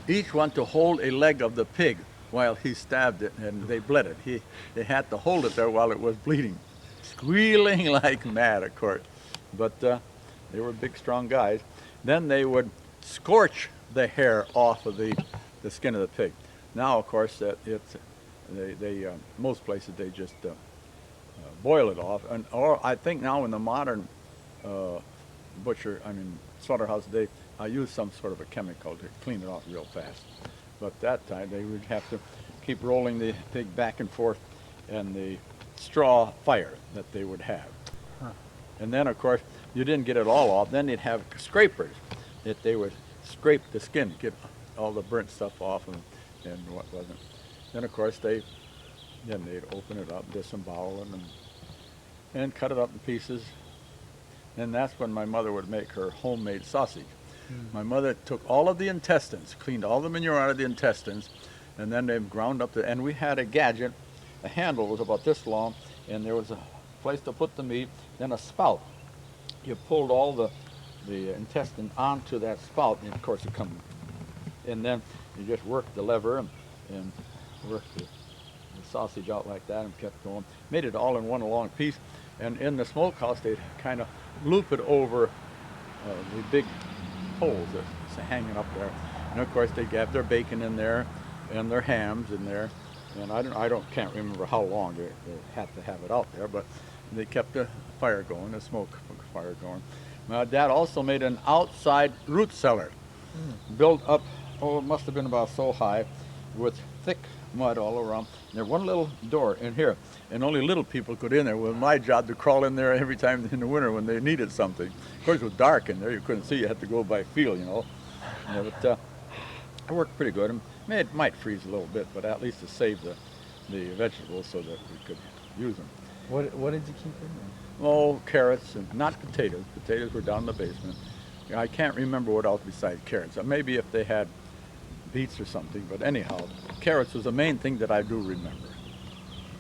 C: each one to hold a leg of the pig while he stabbed it, and they bled it. They had to hold it there while it was bleeding, squealing like mad, of course. but they were big, strong guys. Then they would scorch the hair off of the skin of the pig. Now, of course, most places they just boil it off, or I think now in the modern slaughterhouse, they use some sort of a chemical to clean it off real fast. But that time they would have to keep rolling the pig back and forth in the straw fire that they would have. And then, of course, you didn't get it all off. Then they'd have scrapers that they would scrape the skin, get all the burnt stuff off and what wasn't. Then, of course, they'd open it up, disembowel it, and cut it up in pieces. And that's when my mother would make her homemade sausage. My mother took all of the intestines, cleaned all the manure out of the intestines, and then they ground up and we had a gadget. The handle was about this long, and there was a place to put the meat, then a spout. You pulled all the intestine onto that spout, and of course it come. And then you just worked the lever and worked the sausage out like that and kept going. Made it all in one long piece. And in the smokehouse, they'd kind of loop it over the big poles that's hanging up there. And of course, they'd have their bacon in there and their hams in there. And can't remember how long they had to have it out there, but they kept the fire going, the smoke fire going. My dad also made an outside root cellar, built up, it must have been about so high, with thick mud all around. And there was one little door in here, and only little people could in there. It was my job to crawl in there every time in the winter when they needed something. Of course, it was dark in there. You couldn't see. You had to go by feel, you know. Yeah, but it worked pretty good. It might freeze a little bit, but at least to save the vegetables so that we could use them.
A: What did you keep in there?
C: Oh, carrots, and not potatoes. Potatoes were down in the basement. I can't remember what else besides carrots. Maybe if they had beets or something, but anyhow, carrots was the main thing that I do remember.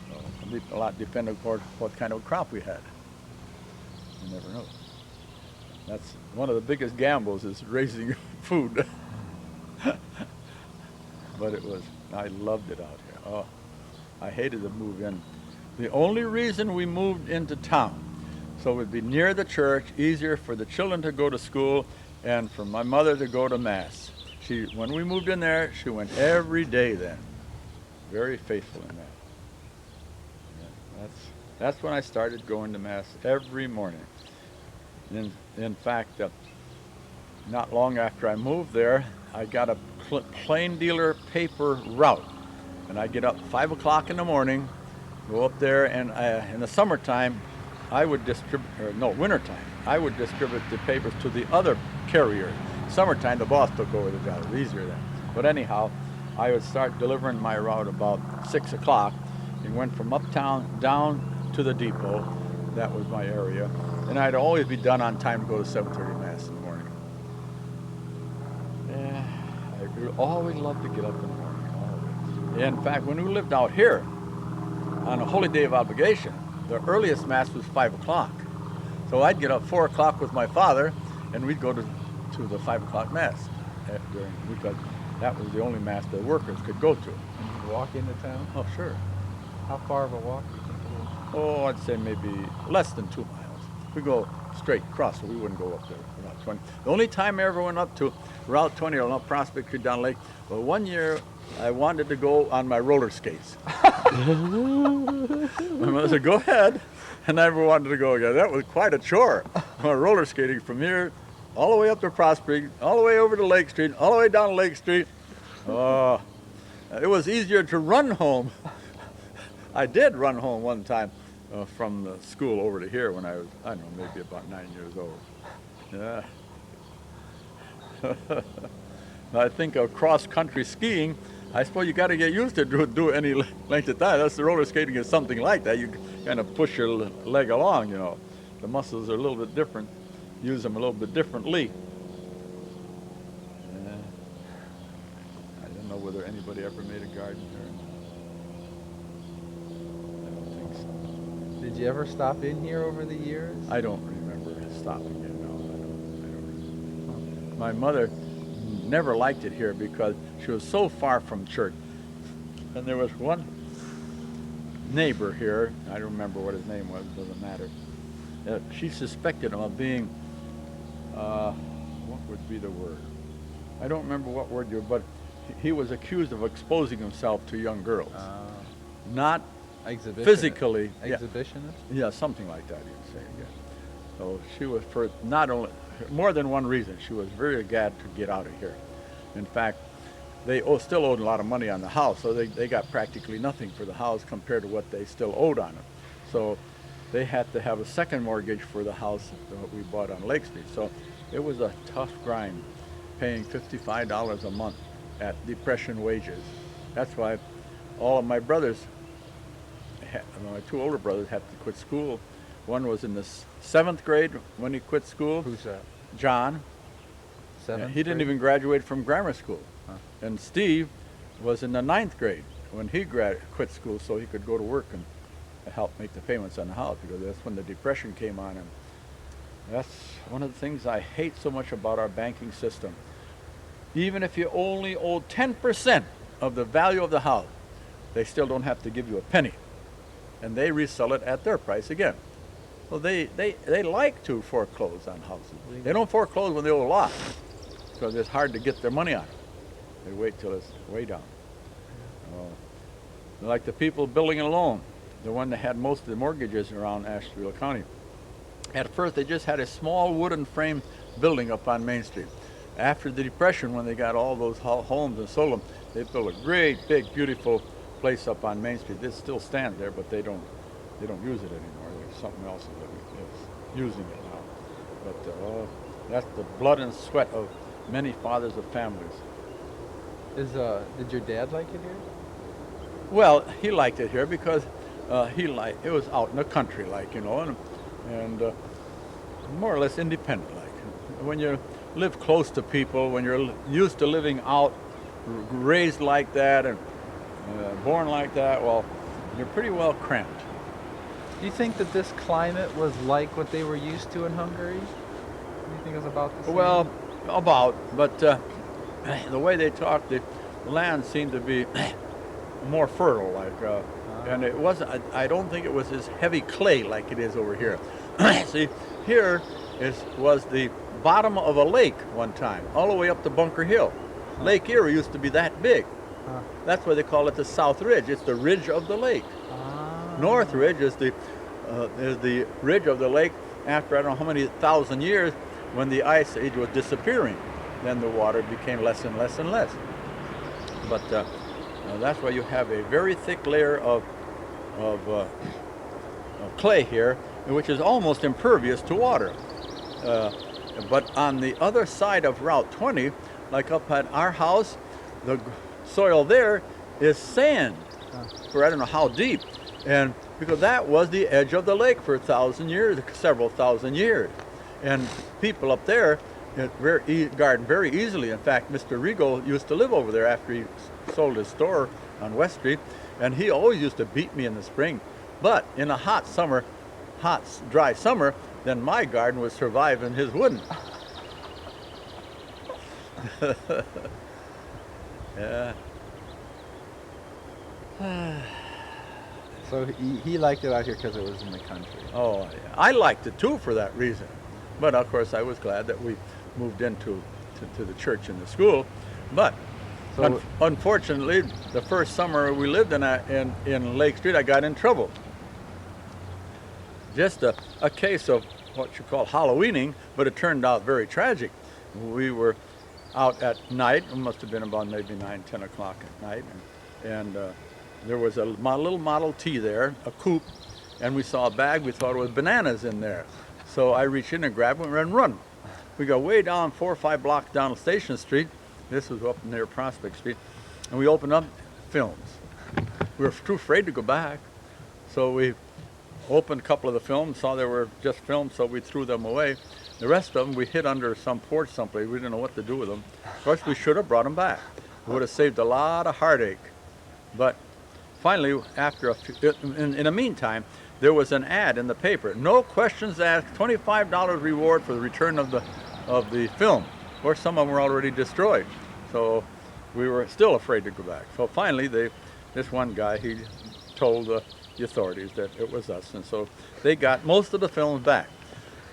C: So, a lot depended on what kind of crop we had. You never know. That's one of the biggest gambles is raising food. But I loved it out here. Oh, I hated to move in. The only reason we moved into town, so it would be near the church, easier for the children to go to school, and for my mother to go to Mass. When we moved in there, she went every day then. Very faithful in that. Yeah, that's when I started going to Mass every morning. In fact, not long after I moved there, I got a plain dealer paper route. And I get up 5 o'clock in the morning, go up there, and in the summertime, wintertime, I would distribute the papers to the other carrier. Summertime, the boss took over the job. It was easier then. But anyhow, I would start delivering my route about 6 o'clock and went from uptown down to the depot. That was my area. And I'd always be done on time to go to 7:30 Mass in the morning. Yeah, I always loved to get up in the morning. Always. In fact, when we lived out here, on a holy day of obligation, the earliest Mass was 5 o'clock. So I'd get up 4 o'clock with my father, and we'd go to the 5 o'clock Mass because that was the only Mass the workers could go to.
A: And you walk into town?
C: Oh, sure.
A: How far of a walk do you think it is?
C: Oh, I'd say maybe less than 2 miles. We go straight across, so we wouldn't go up there Route 20. The only time I ever went up to Route 20 or up Prospect Street down Lake, well, one year I wanted to go on my roller skates. My mother said, go ahead. And I never wanted to go again. That was quite a chore. Roller skating from here all the way up to Prospect, all the way over to Lake Street, all the way down Lake Street. Oh, it was easier to run home. I did run home one time from the school over to here when I was, I don't know, maybe about 9 years old. Yeah. I think of cross-country skiing, I suppose you got to get used to do any length of time. That's the roller skating is something like that. You kind of push your leg along, you know. The muscles are a little bit different. Use them a little bit differently. Yeah. I don't know whether anybody ever made a garden here. I don't think so.
A: Did you ever stop in here over the years?
C: I don't remember stopping in. No, I don't. My mother never liked it here because she was so far from church. And there was one neighbor here, I don't remember what his name was, doesn't matter. She suspected him of being, what would be the word? I don't remember what word you, but he was accused of exposing himself to young girls. Not
F: Exhibitionist.
C: physically. Yeah,
F: Exhibitionist?
C: yeah, something like that, you can say again. So she was, for not only, more than one reason, she was very glad to get out of here. In fact, they still owed a lot of money on the house, so they got practically nothing for the house compared to what they still owed on it. So they had to have a second mortgage for the house that we bought on Lake Street. So it was a tough grind, paying $55 a month at depression wages. That's why all of my brothers, my two older brothers, had to quit school. One was in the 7th grade when he quit school.
F: Who's that?
C: John. Yeah, he didn't even graduate from grammar school.
F: Huh.
C: And Steve was in the 9th grade when he quit school so he could go to work and help make the payments on the house, because that's when the depression came on him. That's one of the things I hate so much about our banking system. Even if you only owe 10% of the value of the house, they still don't have to give you a penny. And they resell it at their price again. So they like to foreclose on houses. They don't foreclose when they owe a lot, because it's hard to get their money on it. They wait till it's way down. Like the people building a loan, the one that had most of the mortgages around Ashtabula County. At first, they just had a small wooden frame building up on Main Street. After the Depression, when they got all those homes and sold them, they built a great, big, beautiful place up on Main Street. It still stands there, but they don't use it anymore. There's something else that is using it now. But that's the blood and sweat of many fathers of families.
F: Did your dad like it here?
C: Well, he liked it here because it was out in the country, like, you know, and more or less independent, like. When you live close to people, when you're used to living out, raised like that, and born like that, well, you're pretty well cramped.
F: Do you think that this climate was like what they were used to in Hungary? Do you think it was about the same?
C: Well, but the way they talk, the land seemed to be more fertile, like, and it wasn't. I don't think it was as heavy clay like it is over here. See, here was the bottom of a lake one time, all the way up to Bunker Hill. Lake Erie used to be that big. That's why they call it the South Ridge. It's the ridge of the lake. North Ridge is the ridge of the lake after I don't know how many thousand years, when the ice age was disappearing. Then the water became less and less and less. But that's why you have a very thick layer of clay here, which is almost impervious to water. But on the other side of Route 20, like up at our house, the soil there is sand for I don't know how deep. And because that was the edge of the lake for 1,000 years, several thousand years. And people up there garden very easily. In fact, Mr. Rigo used to live over there after he sold his store on West Street, and he always used to beat me in the spring. But in a hot, dry summer, then my garden would survive and his wouldn't. Yeah.
F: So he liked it out here because it was in the country.
C: Oh, yeah. I liked it too for that reason. But of course, I was glad that we moved into to the church and the school. But
F: So-
C: unfortunately, the first summer we lived in Lake Street, I got in trouble. Just a case of what you call Halloweening, but it turned out very tragic. We were out at night. It must have been about maybe 9, 10 o'clock at night, and there was a little Model T there, a coupe, and we saw a bag. We thought it was bananas in there. So I reached in and grabbed one and run. We got way down 4 or 5 blocks down Station Street. This was up near Prospect Street. And we opened up films. We were too afraid to go back. So we opened a couple of the films, saw they were just films, so we threw them away. The rest of them we hid under some porch someplace. We didn't know what to do with them. Of course, we should have brought them back. It would have saved a lot of heartache. But finally, after in the meantime, there was an ad in the paper. No questions asked, $25 reward for the return of the film. Of course, some of them were already destroyed. So we were still afraid to go back. So finally, this one guy, he told the authorities that it was us, and so they got most of the films back.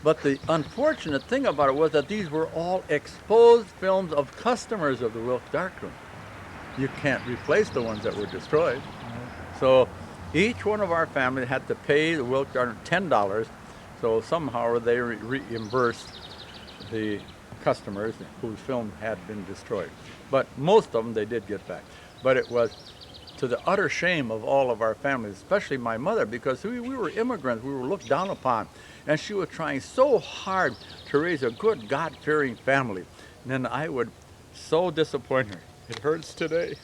C: But the unfortunate thing about it was that these were all exposed films of customers of the Wilk Darkroom. You can't replace the ones that were destroyed. So each one of our family had to pay the Wilk Darkroom $10. So somehow they reimbursed the customers whose film had been destroyed. But most of them they did get back. But it was to the utter shame of all of our families, especially my mother, because we were immigrants, we were looked down upon. And she was trying so hard to raise a good, God-fearing family. And then I would so disappoint her. It hurts today.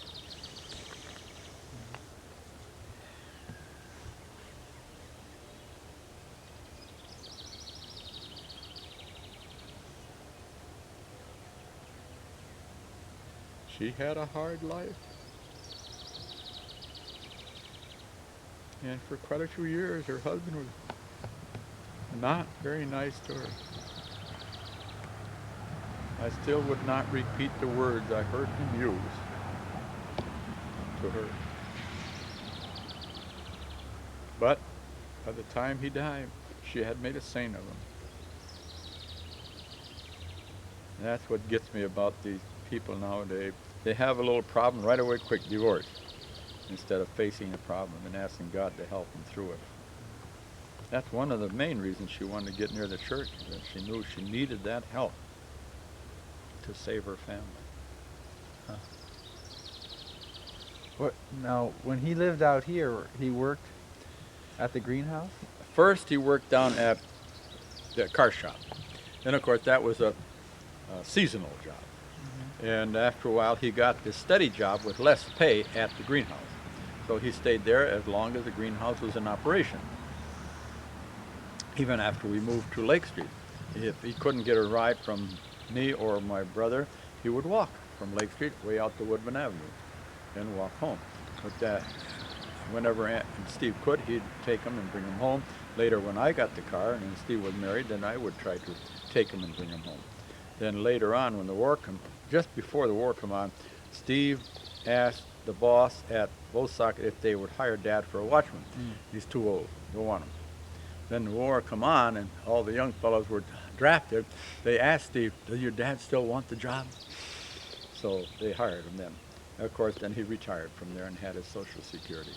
C: She had a hard life. And for quite a few years, her husband was not very nice to her. I still would not repeat the words I heard him use to her. But by the time he died, she had made a saint of him. And that's what gets me about these people nowadays. They have a little problem, right away, quick divorce, instead of facing the problem and asking God to help them through it. That's one of the main reasons she wanted to get near the church, that she knew she needed that help to save her family.
A: Huh. What, now, when he lived out here, he worked at the greenhouse?
C: First, he worked down at the car shop. And of course, that was a seasonal job. And after a while, he got this steady job with less pay at the greenhouse. So he stayed there as long as the greenhouse was in operation. Even after we moved to Lake Street. If he couldn't get a ride from me or my brother, he would walk from Lake Street way out to Woodman Avenue and walk home. But whenever Aunt and Steve could, he'd take him and bring him home. Later, when I got the car and Steve was married, then I would try to take him and bring him home. Then later on, when the war came, just before the war came on, Steve asked the boss at Bosock if they would hire Dad for a watchman. He's too old, don't want him. Then the war come on and all the young fellows were drafted. They asked Steve, does your dad still want the job? So they hired him then. Of course, then he retired from there and had his Social Security.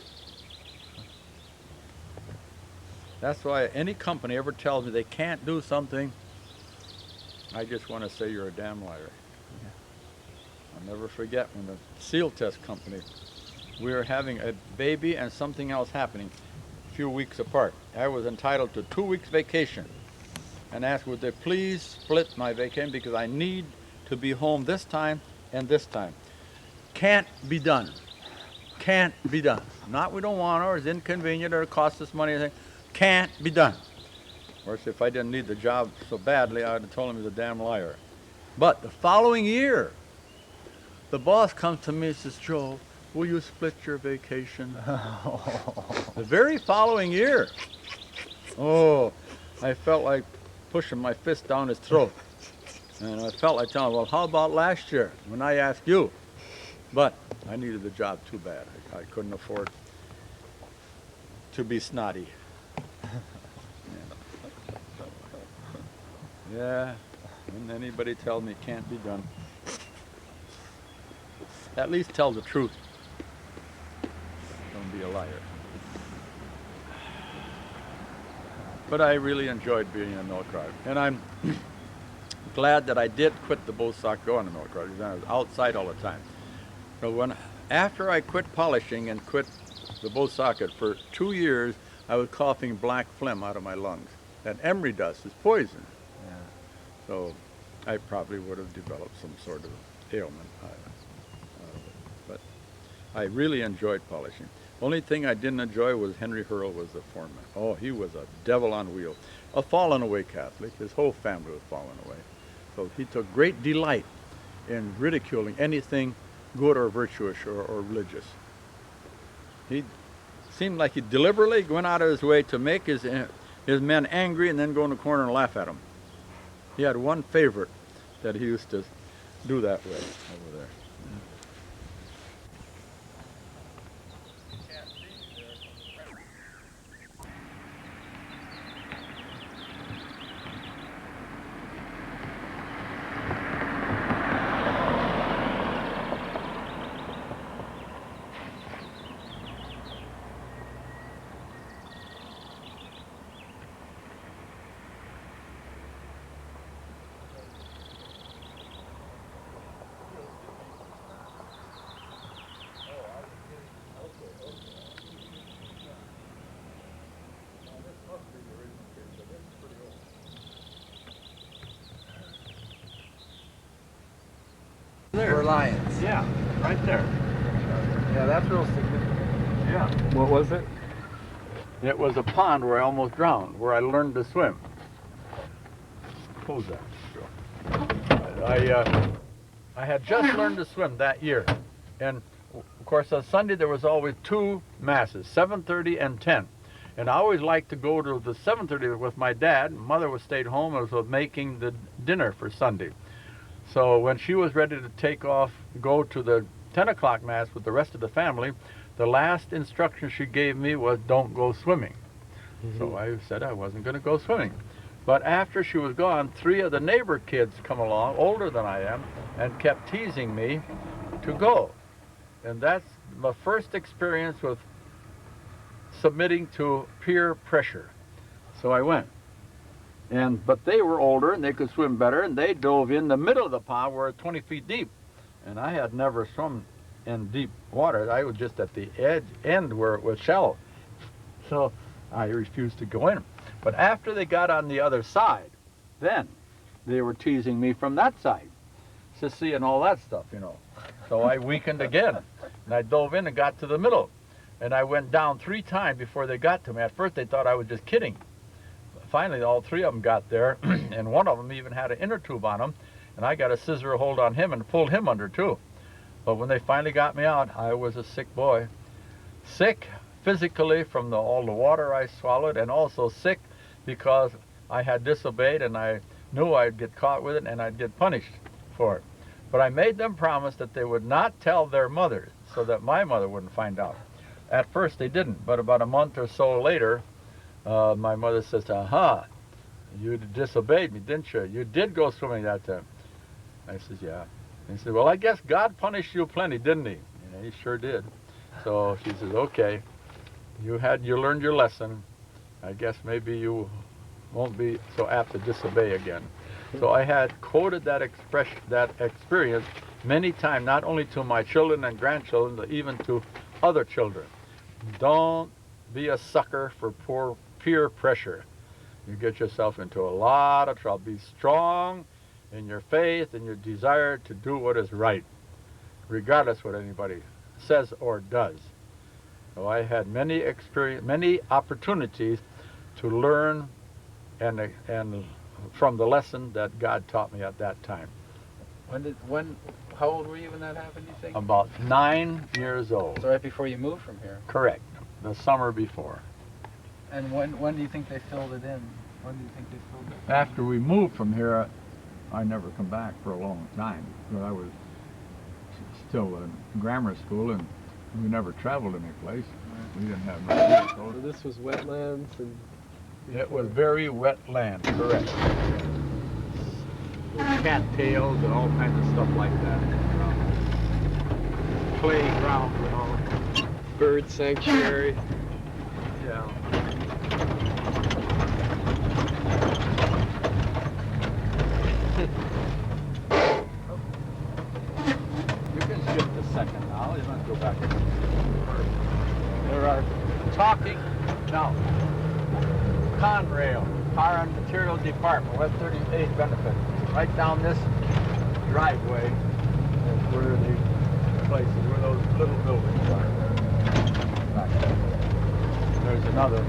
C: That's why any company ever tells me they can't do something, I just want to say you're a damn liar. Yeah. I'll never forget when the seal test company, we were having a baby and something else happening a few weeks apart. I was entitled to 2 weeks vacation and asked would they please split my vacation because I need to be home this time and this time. Can't be done. Can't be done. Not we don't want it or it's inconvenient or it costs us money or anything. Can't be done. Of course, if I didn't need the job so badly, I would have told him he was a damn liar. But the following year, the boss comes to me and says, Joe, will you split your vacation? The very following year. Oh, I felt like pushing my fist down his throat. And I felt like telling him, well, how about last year when I asked you? But I needed the job too bad. I couldn't afford to be snotty. Yeah, when anybody tells me it can't be done, at least tell the truth. Don't be a liar. But I really enjoyed being a milk cart. And I'm glad that I did quit the Bosock go on the milk cart because I was outside all the time. So after I quit polishing and quit the Bosocket for 2 years, I was coughing black phlegm out of my lungs. That emery dust is poison. Yeah. So I probably would have developed some sort of ailment out of it. But I really enjoyed polishing. Only thing I didn't enjoy was Henry Hurl was the foreman. Oh, he was a devil on wheels. A fallen away Catholic. His whole family was fallen away. So he took great delight in ridiculing anything good or virtuous or religious. He seemed like he deliberately went out of his way to make his men angry and then go in the corner and laugh at them. He had one favorite that he used to do that way over there.
A: science.
C: Yeah, right there.
A: Yeah, that's real significant.
C: Yeah.
F: What was it?
C: It was a pond where I almost drowned, where I learned to swim. Close that. I had just learned to swim that year. And of course on Sunday there was always 2 masses, 7:30 and 10. And I always liked to go to the 7:30 with my dad. Mother was stayed home and was making the dinner for Sunday. So when she was ready to take off, go to the 10 o'clock mass with the rest of the family, the last instruction she gave me was don't go swimming. So I said I wasn't going to go swimming. But after she was gone, 3 of the neighbor kids come along, older than I am, and kept teasing me to go. And that's my first experience with submitting to peer pressure. So I went. But they were older and they could swim better, and they dove in the middle of the pond where it's 20 feet deep. And I had never swum in deep water. I was just at the end where it was shallow. So I refused to go in. But after they got on the other side, then they were teasing me from that side. Sissy and all that stuff, you know. So I weakened again. And I dove in and got to the middle. And I went down 3 times before they got to me. At first they thought I was just kidding. Finally, all 3 of them got there, and one of them even had an inner tube on him, and I got a scissor hold on him and pulled him under too. But when they finally got me out, I was a sick boy. Sick physically from all the water I swallowed, and also sick because I had disobeyed and I knew I'd get caught with it and I'd get punished for it. But I made them promise that they would not tell their mothers so that my mother wouldn't find out. At first they didn't, but about a month or so later, my mother says, aha, you disobeyed me, didn't you? You did go swimming that time. I says, yeah. And he said, well, I guess God punished you plenty, didn't he? Yeah, he sure did. So she says, okay, you learned your lesson. I guess maybe you won't be so apt to disobey again. So I had quoted that experience many times, not only to my children and grandchildren, but even to other children. Don't be a sucker for peer pressure. You get yourself into a lot of trouble. Be strong in your faith and your desire to do what is right, regardless what anybody says or does. So I had many opportunities to learn and from the lesson that God taught me at that time.
A: How old were you when that happened, you think?
C: About 9 years old.
A: So right before you moved from here.
C: Correct. The summer before.
A: And when do you think they filled it in? When do you think they filled it in?
C: After we moved from here, I never come back for a long time. But I was still in grammar school, and we never traveled any place. We didn't have no vehicles.
F: So this was wetlands and...
C: It was very wet land, correct. Cattails and all kinds of stuff like that. Playgrounds and all.
F: bird sanctuary.
C: Yeah. You can shift a second now. You don't have to go back. There are talking now. Conrail, Car and Material Department, West 38 benefit. Right down this driveway is where the places, where those little buildings are. Back there. There's another.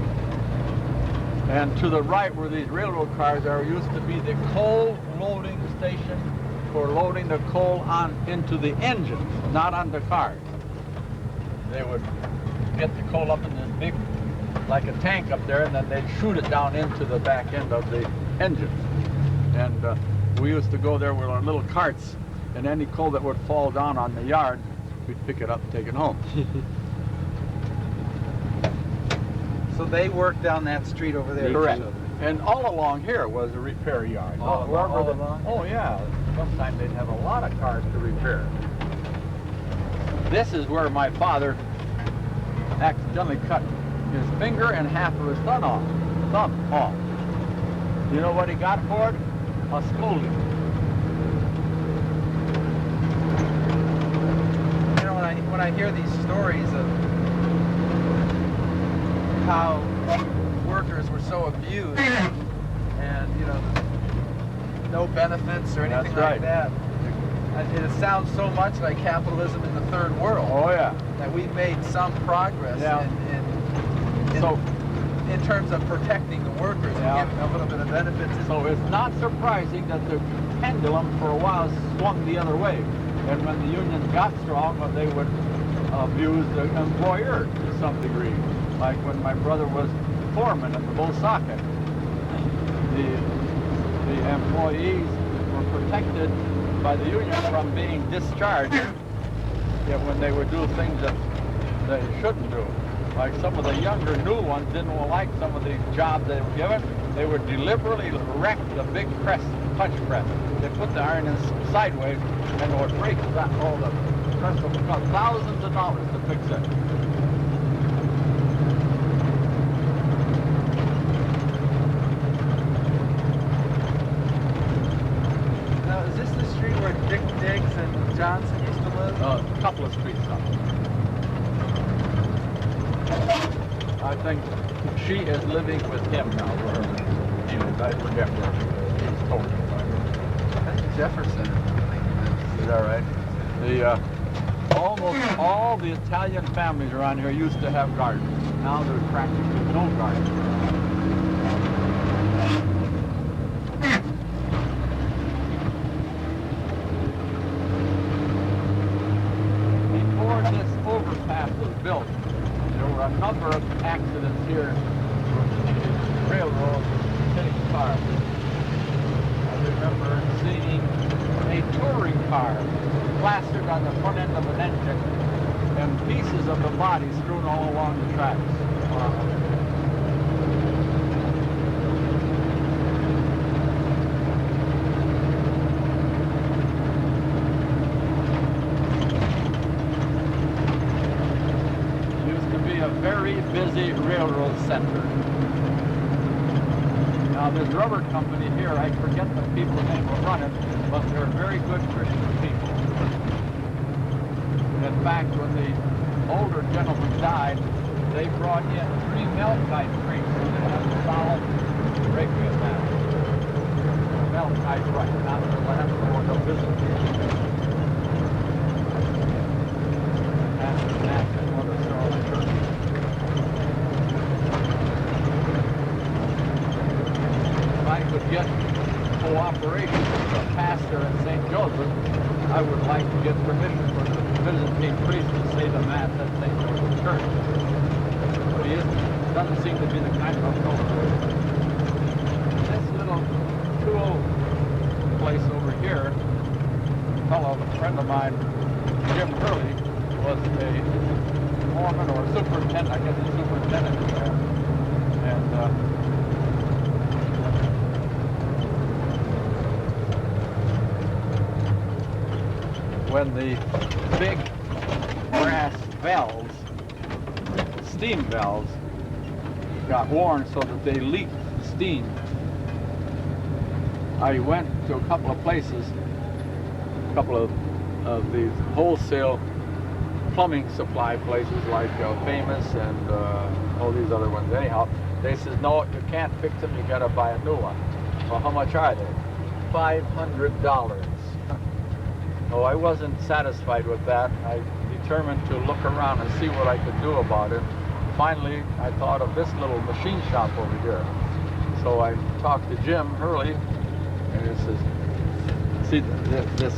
C: And to the right where these railroad cars are used to be the coal loading station for loading the coal on into the engines, not on the cars. They would get the coal up in this big, like a tank up there, and then they'd shoot it down into the back end of the engine. And we used to go there with our little carts, and any coal that would fall down on the yard, we'd pick it up and take it home.
A: So they worked down that street over there.
C: Correct. And all along here was a repair yard.
A: All along?
C: Oh yeah. Sometimes they'd have a lot of cars to repair. This is where my father accidentally cut his finger and half of his thumb off. You know what he got for it? A scolding.
A: You know, when I hear these stories of how workers were so abused and, you know, no benefits or anything
C: That's right.
A: like that, it sounds so much like capitalism in the third world.
C: Oh yeah.
A: That we've made some progress
C: Yeah.
A: in terms of protecting the workers
C: Yeah.
A: and giving a little bit of benefits.
C: So it's not surprising that the pendulum for a while swung the other way. And when the unions got strong, well, they would abuse the employer to some degree. Like when my brother was foreman at the bull socket. The employees were protected by the union from being discharged when they would do things that they shouldn't do. Like some of the younger new ones didn't like some of the jobs they were given. They would deliberately wreck the big press, punch press. They put the iron in sideways and it would break that all the press would cost thousands of dollars to fix it.
A: Now, is this the street where Dick Diggs and Johnson used to live?
C: A couple of streets up. I think she is living with him now. Wherever he lives. I forget where he's told me.
A: I think Jefferson.
C: Is that right? The almost all the Italian families around here used to have gardens. Now there's practically no gardens. Before this overpass was built, there were a number of accidents here with railroad hitting cars. I remember seeing a touring car plastered on the front end of an engine and pieces of the body strewn all along the tracks. It used to be a very busy railroad center. Now this rubber company here, I forget the people's name who run it, but they're very good Christian people. In fact, when the older gentleman died, they brought in 3 Melkite priests to have a solemn requiem mass. Melkite, right, not the last or the Byzantine. After that, and one of the early churches. If I could get cooperation with the pastor at St. Joseph, I would like to get permission for the Byzantine priest to say the Mass at St. Joseph Church. But he doesn't seem to be the kind of fellow. This little tool place over here, a friend of mine, Jim Hurley, was a foreman or superintendent, I guess a superintendent there. And when the big brass valves, steam valves, got worn so that they leaked steam, I went to a couple of places, a couple of these wholesale plumbing supply places like Famous and all these other ones. Anyhow, they said, no, you can't fix them, you gotta buy a new one. Well, how much are they? $500. Oh, I wasn't satisfied with that. I determined to look around and see what I could do about it. Finally, I thought of this little machine shop over here. So I talked to Jim Hurley, and he says, see, this,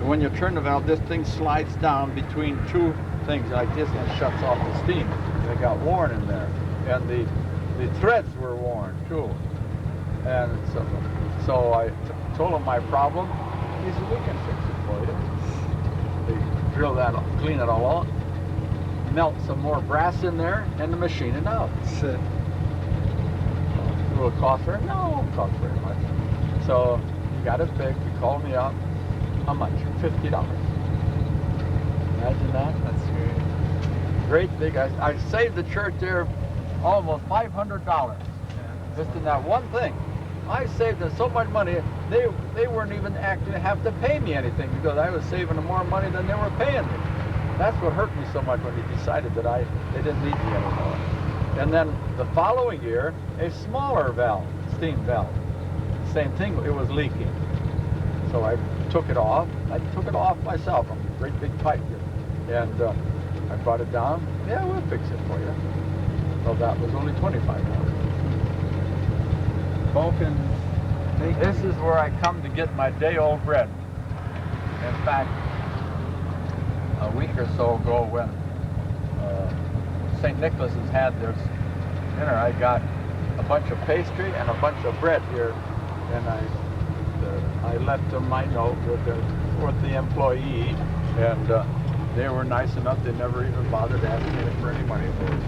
C: when you turn the valve, this thing slides down between 2 things like this and shuts off the steam. They got worn in there. And the threads were worn, too. And so I told him my problem. He said, we can fix it for you. They drill that, clean it all out, melt some more brass in there, and machine it out. Will it cost very? No, it won't cost very much. So he got it fixed. He called me up. How much? $50. Imagine that.
A: That's great.
C: Great big. I saved the church there almost $500 just in that one thing. I saved them so much money, they weren't even actually have to pay me anything because I was saving them more money than they were paying me. That's what hurt me so much when he decided that they didn't need me anymore. And then the following year, a smaller valve, steam valve. Same thing, it was leaking. So I took it off. I took it off myself. A great big pipe here. And I brought it down. Yeah, we'll fix it for you. So that was only $25.
A: Vulcan.
C: This is where I come to get my day-old bread. In fact, a week or so ago when St. Nicholas's had their dinner, I got a bunch of pastry and a bunch of bread here, and I left them my note with the employee, and they were nice enough, they never even bothered asking me for any money for it.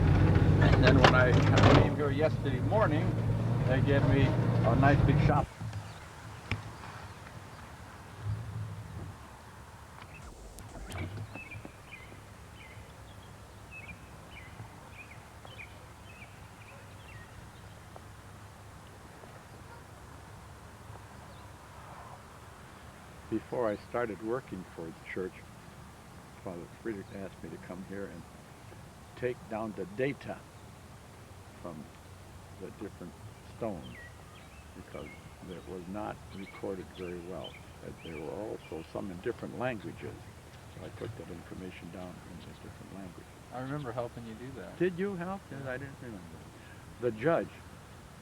C: And then when I came here yesterday morning, they gave me a nice big shop. Before I started working for the church, Father Friedrich asked me to come here and take down the data from the different stones, because it was not recorded very well. There were also some in different languages, so I took that information down in a different language.
A: I remember helping you do that.
C: Did you help? Yes, I didn't remember. The judge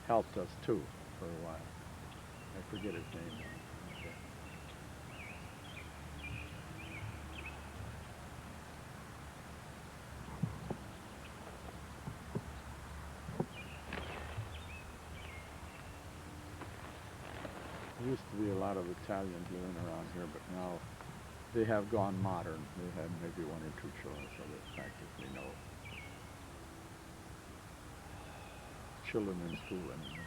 C: helped us too for a while. I forget his name now. There used to be a lot of Italians living around here, but now they have gone modern. They have maybe one or two children, so there's practically no children in school anymore.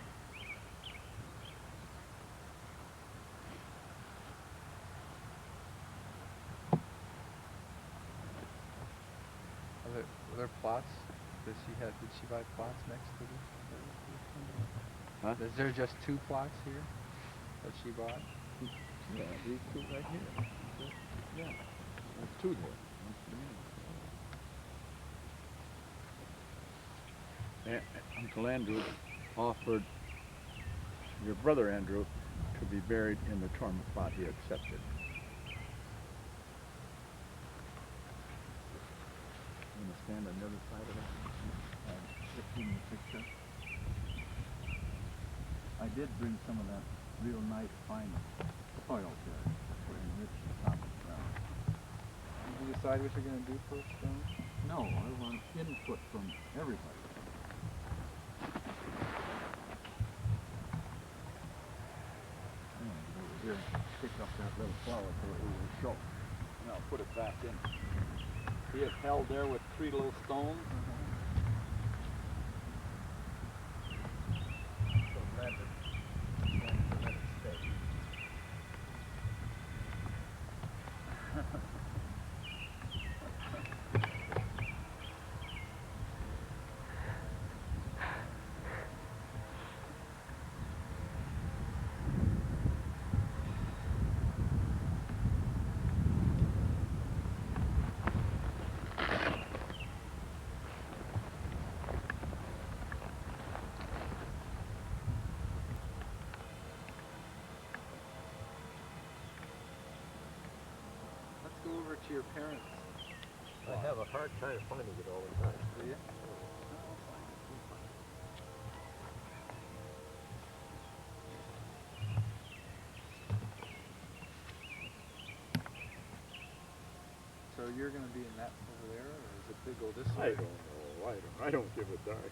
A: Were there plots? Did she buy plots next to this?
C: Huh?
A: Is there just 2 plots here that she bought?
C: Yeah, these two right here. Yeah, there's 2 there. And Uncle Andrew offered your brother Andrew to be buried in the Torma plot. He accepted. You want to stand on the other side of that? In the picture. I did bring some of that real nice fine soil here to enrich the top of the ground.
A: Did you decide what you're going to do for a stone?
C: No, I want input from everybody. Over here, pick up that little flower so it will show. And I'll put it back in. See it held there with 3 little stones? So let it stay.
A: Let's go over to your parents.
G: I have a hard time finding it all the time.
A: Do you? So you're going to be in that over there, or is it big go this way?
C: I don't know. I don't give a darn.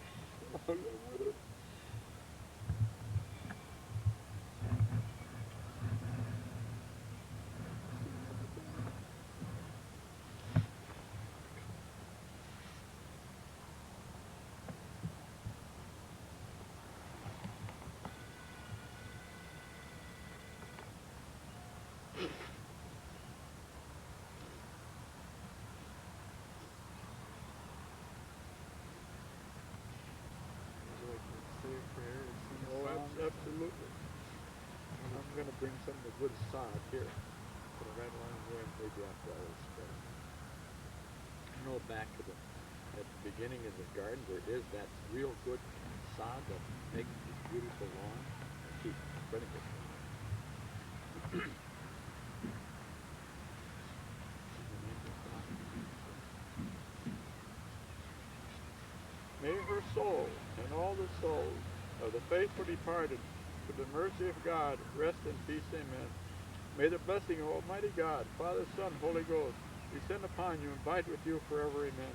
C: Oh, absolutely. I'm going to bring some of the good sod here. Put it right along here, and maybe after I will spread it. You know, back to at the beginning of the garden, there is that real good sod that makes this beautiful lawn. I keep spreading it. May her soul and all the souls of the faithful departed, with the mercy of God, rest in peace. Amen. May the blessing of Almighty God, Father, Son, Holy Ghost, descend upon you and abide with you forever. Amen.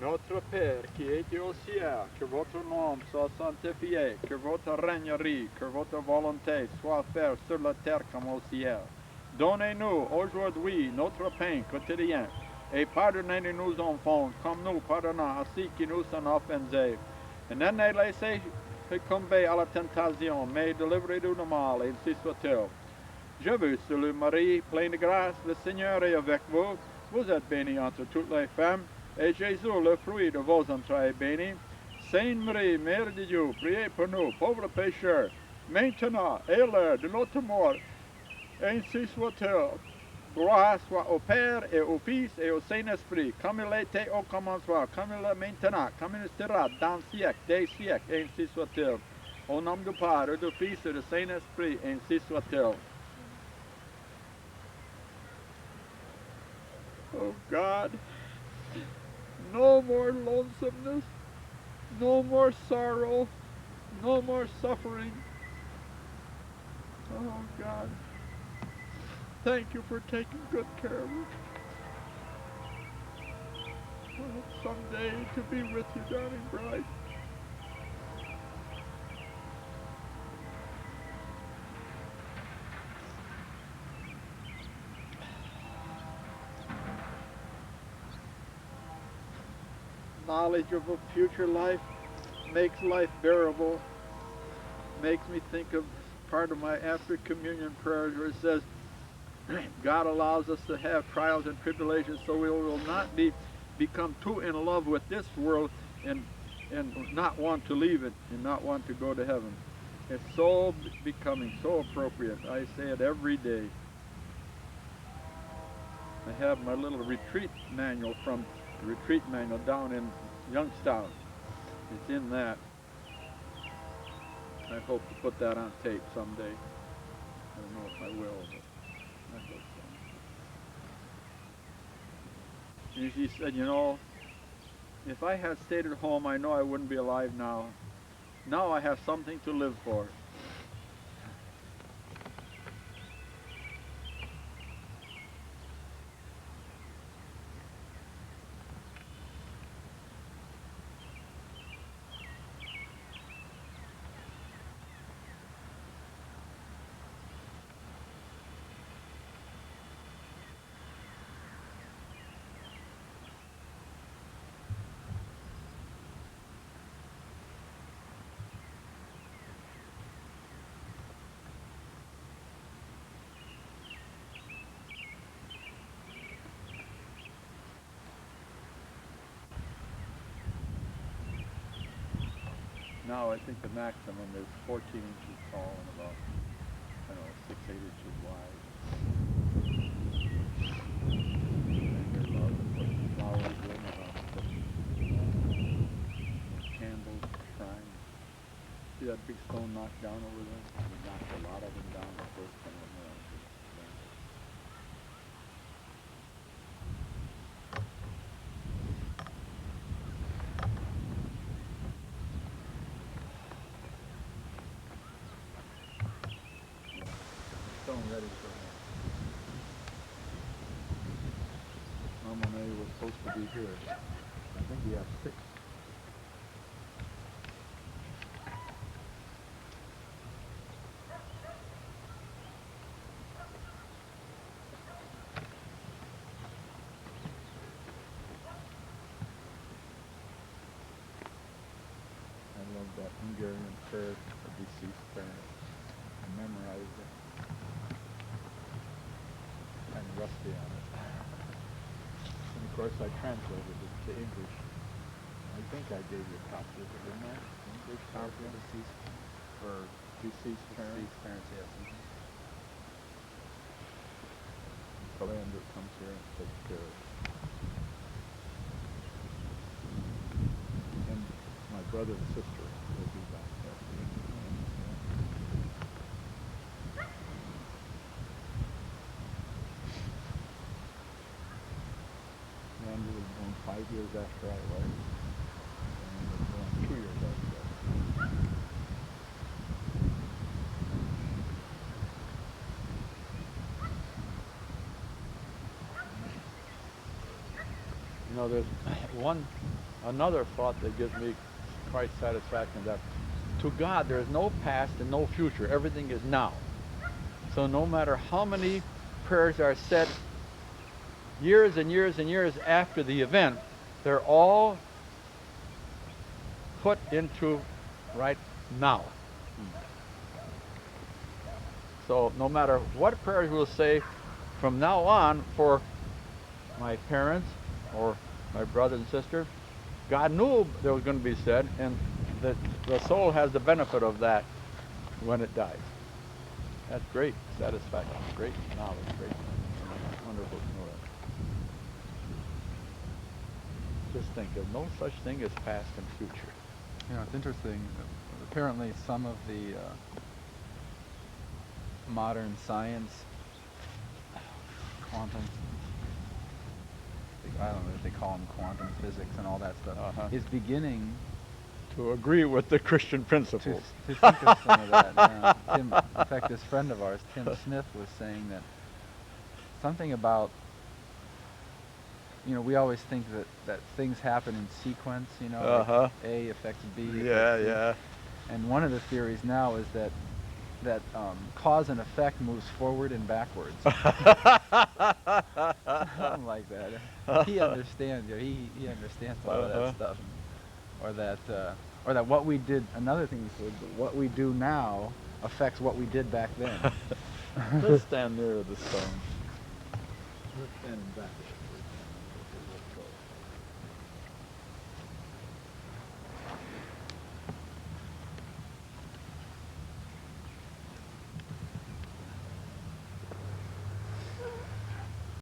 C: Notre Père qui es aux cieux, que votre nom soit sanctifié, que votre règne arrive, que votre volonté soit faite sur la terre comme au ciel. Donnez-nous aujourd'hui notre pain quotidien, et pardonnez-nous nos enfants, comme nous pardonnons à ceux qui nous sont offensés. Et ne nous laissez succomber à la tentation, mais délivrez-nous du mal, et ainsi soit-il. Je vous salue Marie, pleine de grâce, le Seigneur est avec vous. Vous êtes bénie entre toutes les femmes, et Jésus, le fruit de vos entrailles, est béni. Sainte Marie, Mère de Dieu, priez pour nous, pauvres pécheurs, maintenant et à l'heure de notre mort. Ainsi soit-il. Gloire soit au Père et au Fils et au Saint-Esprit, comme il était au commencement, comme il est maintenant, comme il sera dans le siècle des siècles, ainsi soit-il. Au nom du Père, et du Fils et du Saint-Esprit, ainsi soit-il. Oh God, no more lonesomeness, no more sorrow, no more suffering. Oh God, thank you for taking good care of us. I hope someday to be with you, darling bride. Knowledge of a future life makes life bearable, makes me think of part of my after communion prayers where it says, God allows us to have trials and tribulations so we will not become too in love with this world and not want to leave it and not want to go to heaven. It's so becoming so appropriate. I say it every day. I have my little retreat manual from the retreat manual down in Youngstown. It's in that. I hope to put that on tape someday. I don't know if I will, but I hope so. And she said, you know, if I had stayed at home, I know I wouldn't be alive now. Now I have something to live for. Now I think the maximum is 14 inches tall and about, I don't know, 6, 8 inches wide. And they're allowed to put flowers in, allowed to put candles, shrines. See that big stone knocked down over there? We knocked a lot of them down the first time around. Stone ready for him. Mama was supposed to be here. I think we have 6. I love that Hungarian prayer of deceased parents. I memorized it. Kind of rusty on it. And of course I translated it to English. I think I gave you a copy of it, didn't I? English copy of deceased or deceased parents. Deceased parents, yes. Calander comes here and takes care of it. And my brother and sister will be back there. Andrew was born 5 years after I was. You know, there's another thought that gives me quite satisfaction, that to God there is no past and no future. Everything is now. So no matter how many prayers are said years and years and years after the event, they're all put into right now. So no matter what prayers we'll say from now on for my parents or my brother and sister, God knew they was going to be said, and the soul has the benefit of that when it dies. That's great satisfaction, great knowledge, great, wonderful to know that. Just think, there's no such thing as past and future.
A: You know, it's interesting. Apparently, some of the modern science, quantum, I don't know if they call them quantum physics and all that stuff, is beginning
C: To agree with the Christian
A: to
C: principles.
A: think of some of that. Yeah. Tim, in fact, this friend of ours, Tim Smith, was saying that something about, you know, we always think that things happen in sequence, you know, like A affects B. affects C. And one of the theories now is that cause and effect moves forward and backwards. Something like that. He understands. You know, he understands a lot of that stuff, or that what we did. Another thing he said, what we do now affects what we did back then.
C: Let's stand near the stone. Let's stand back.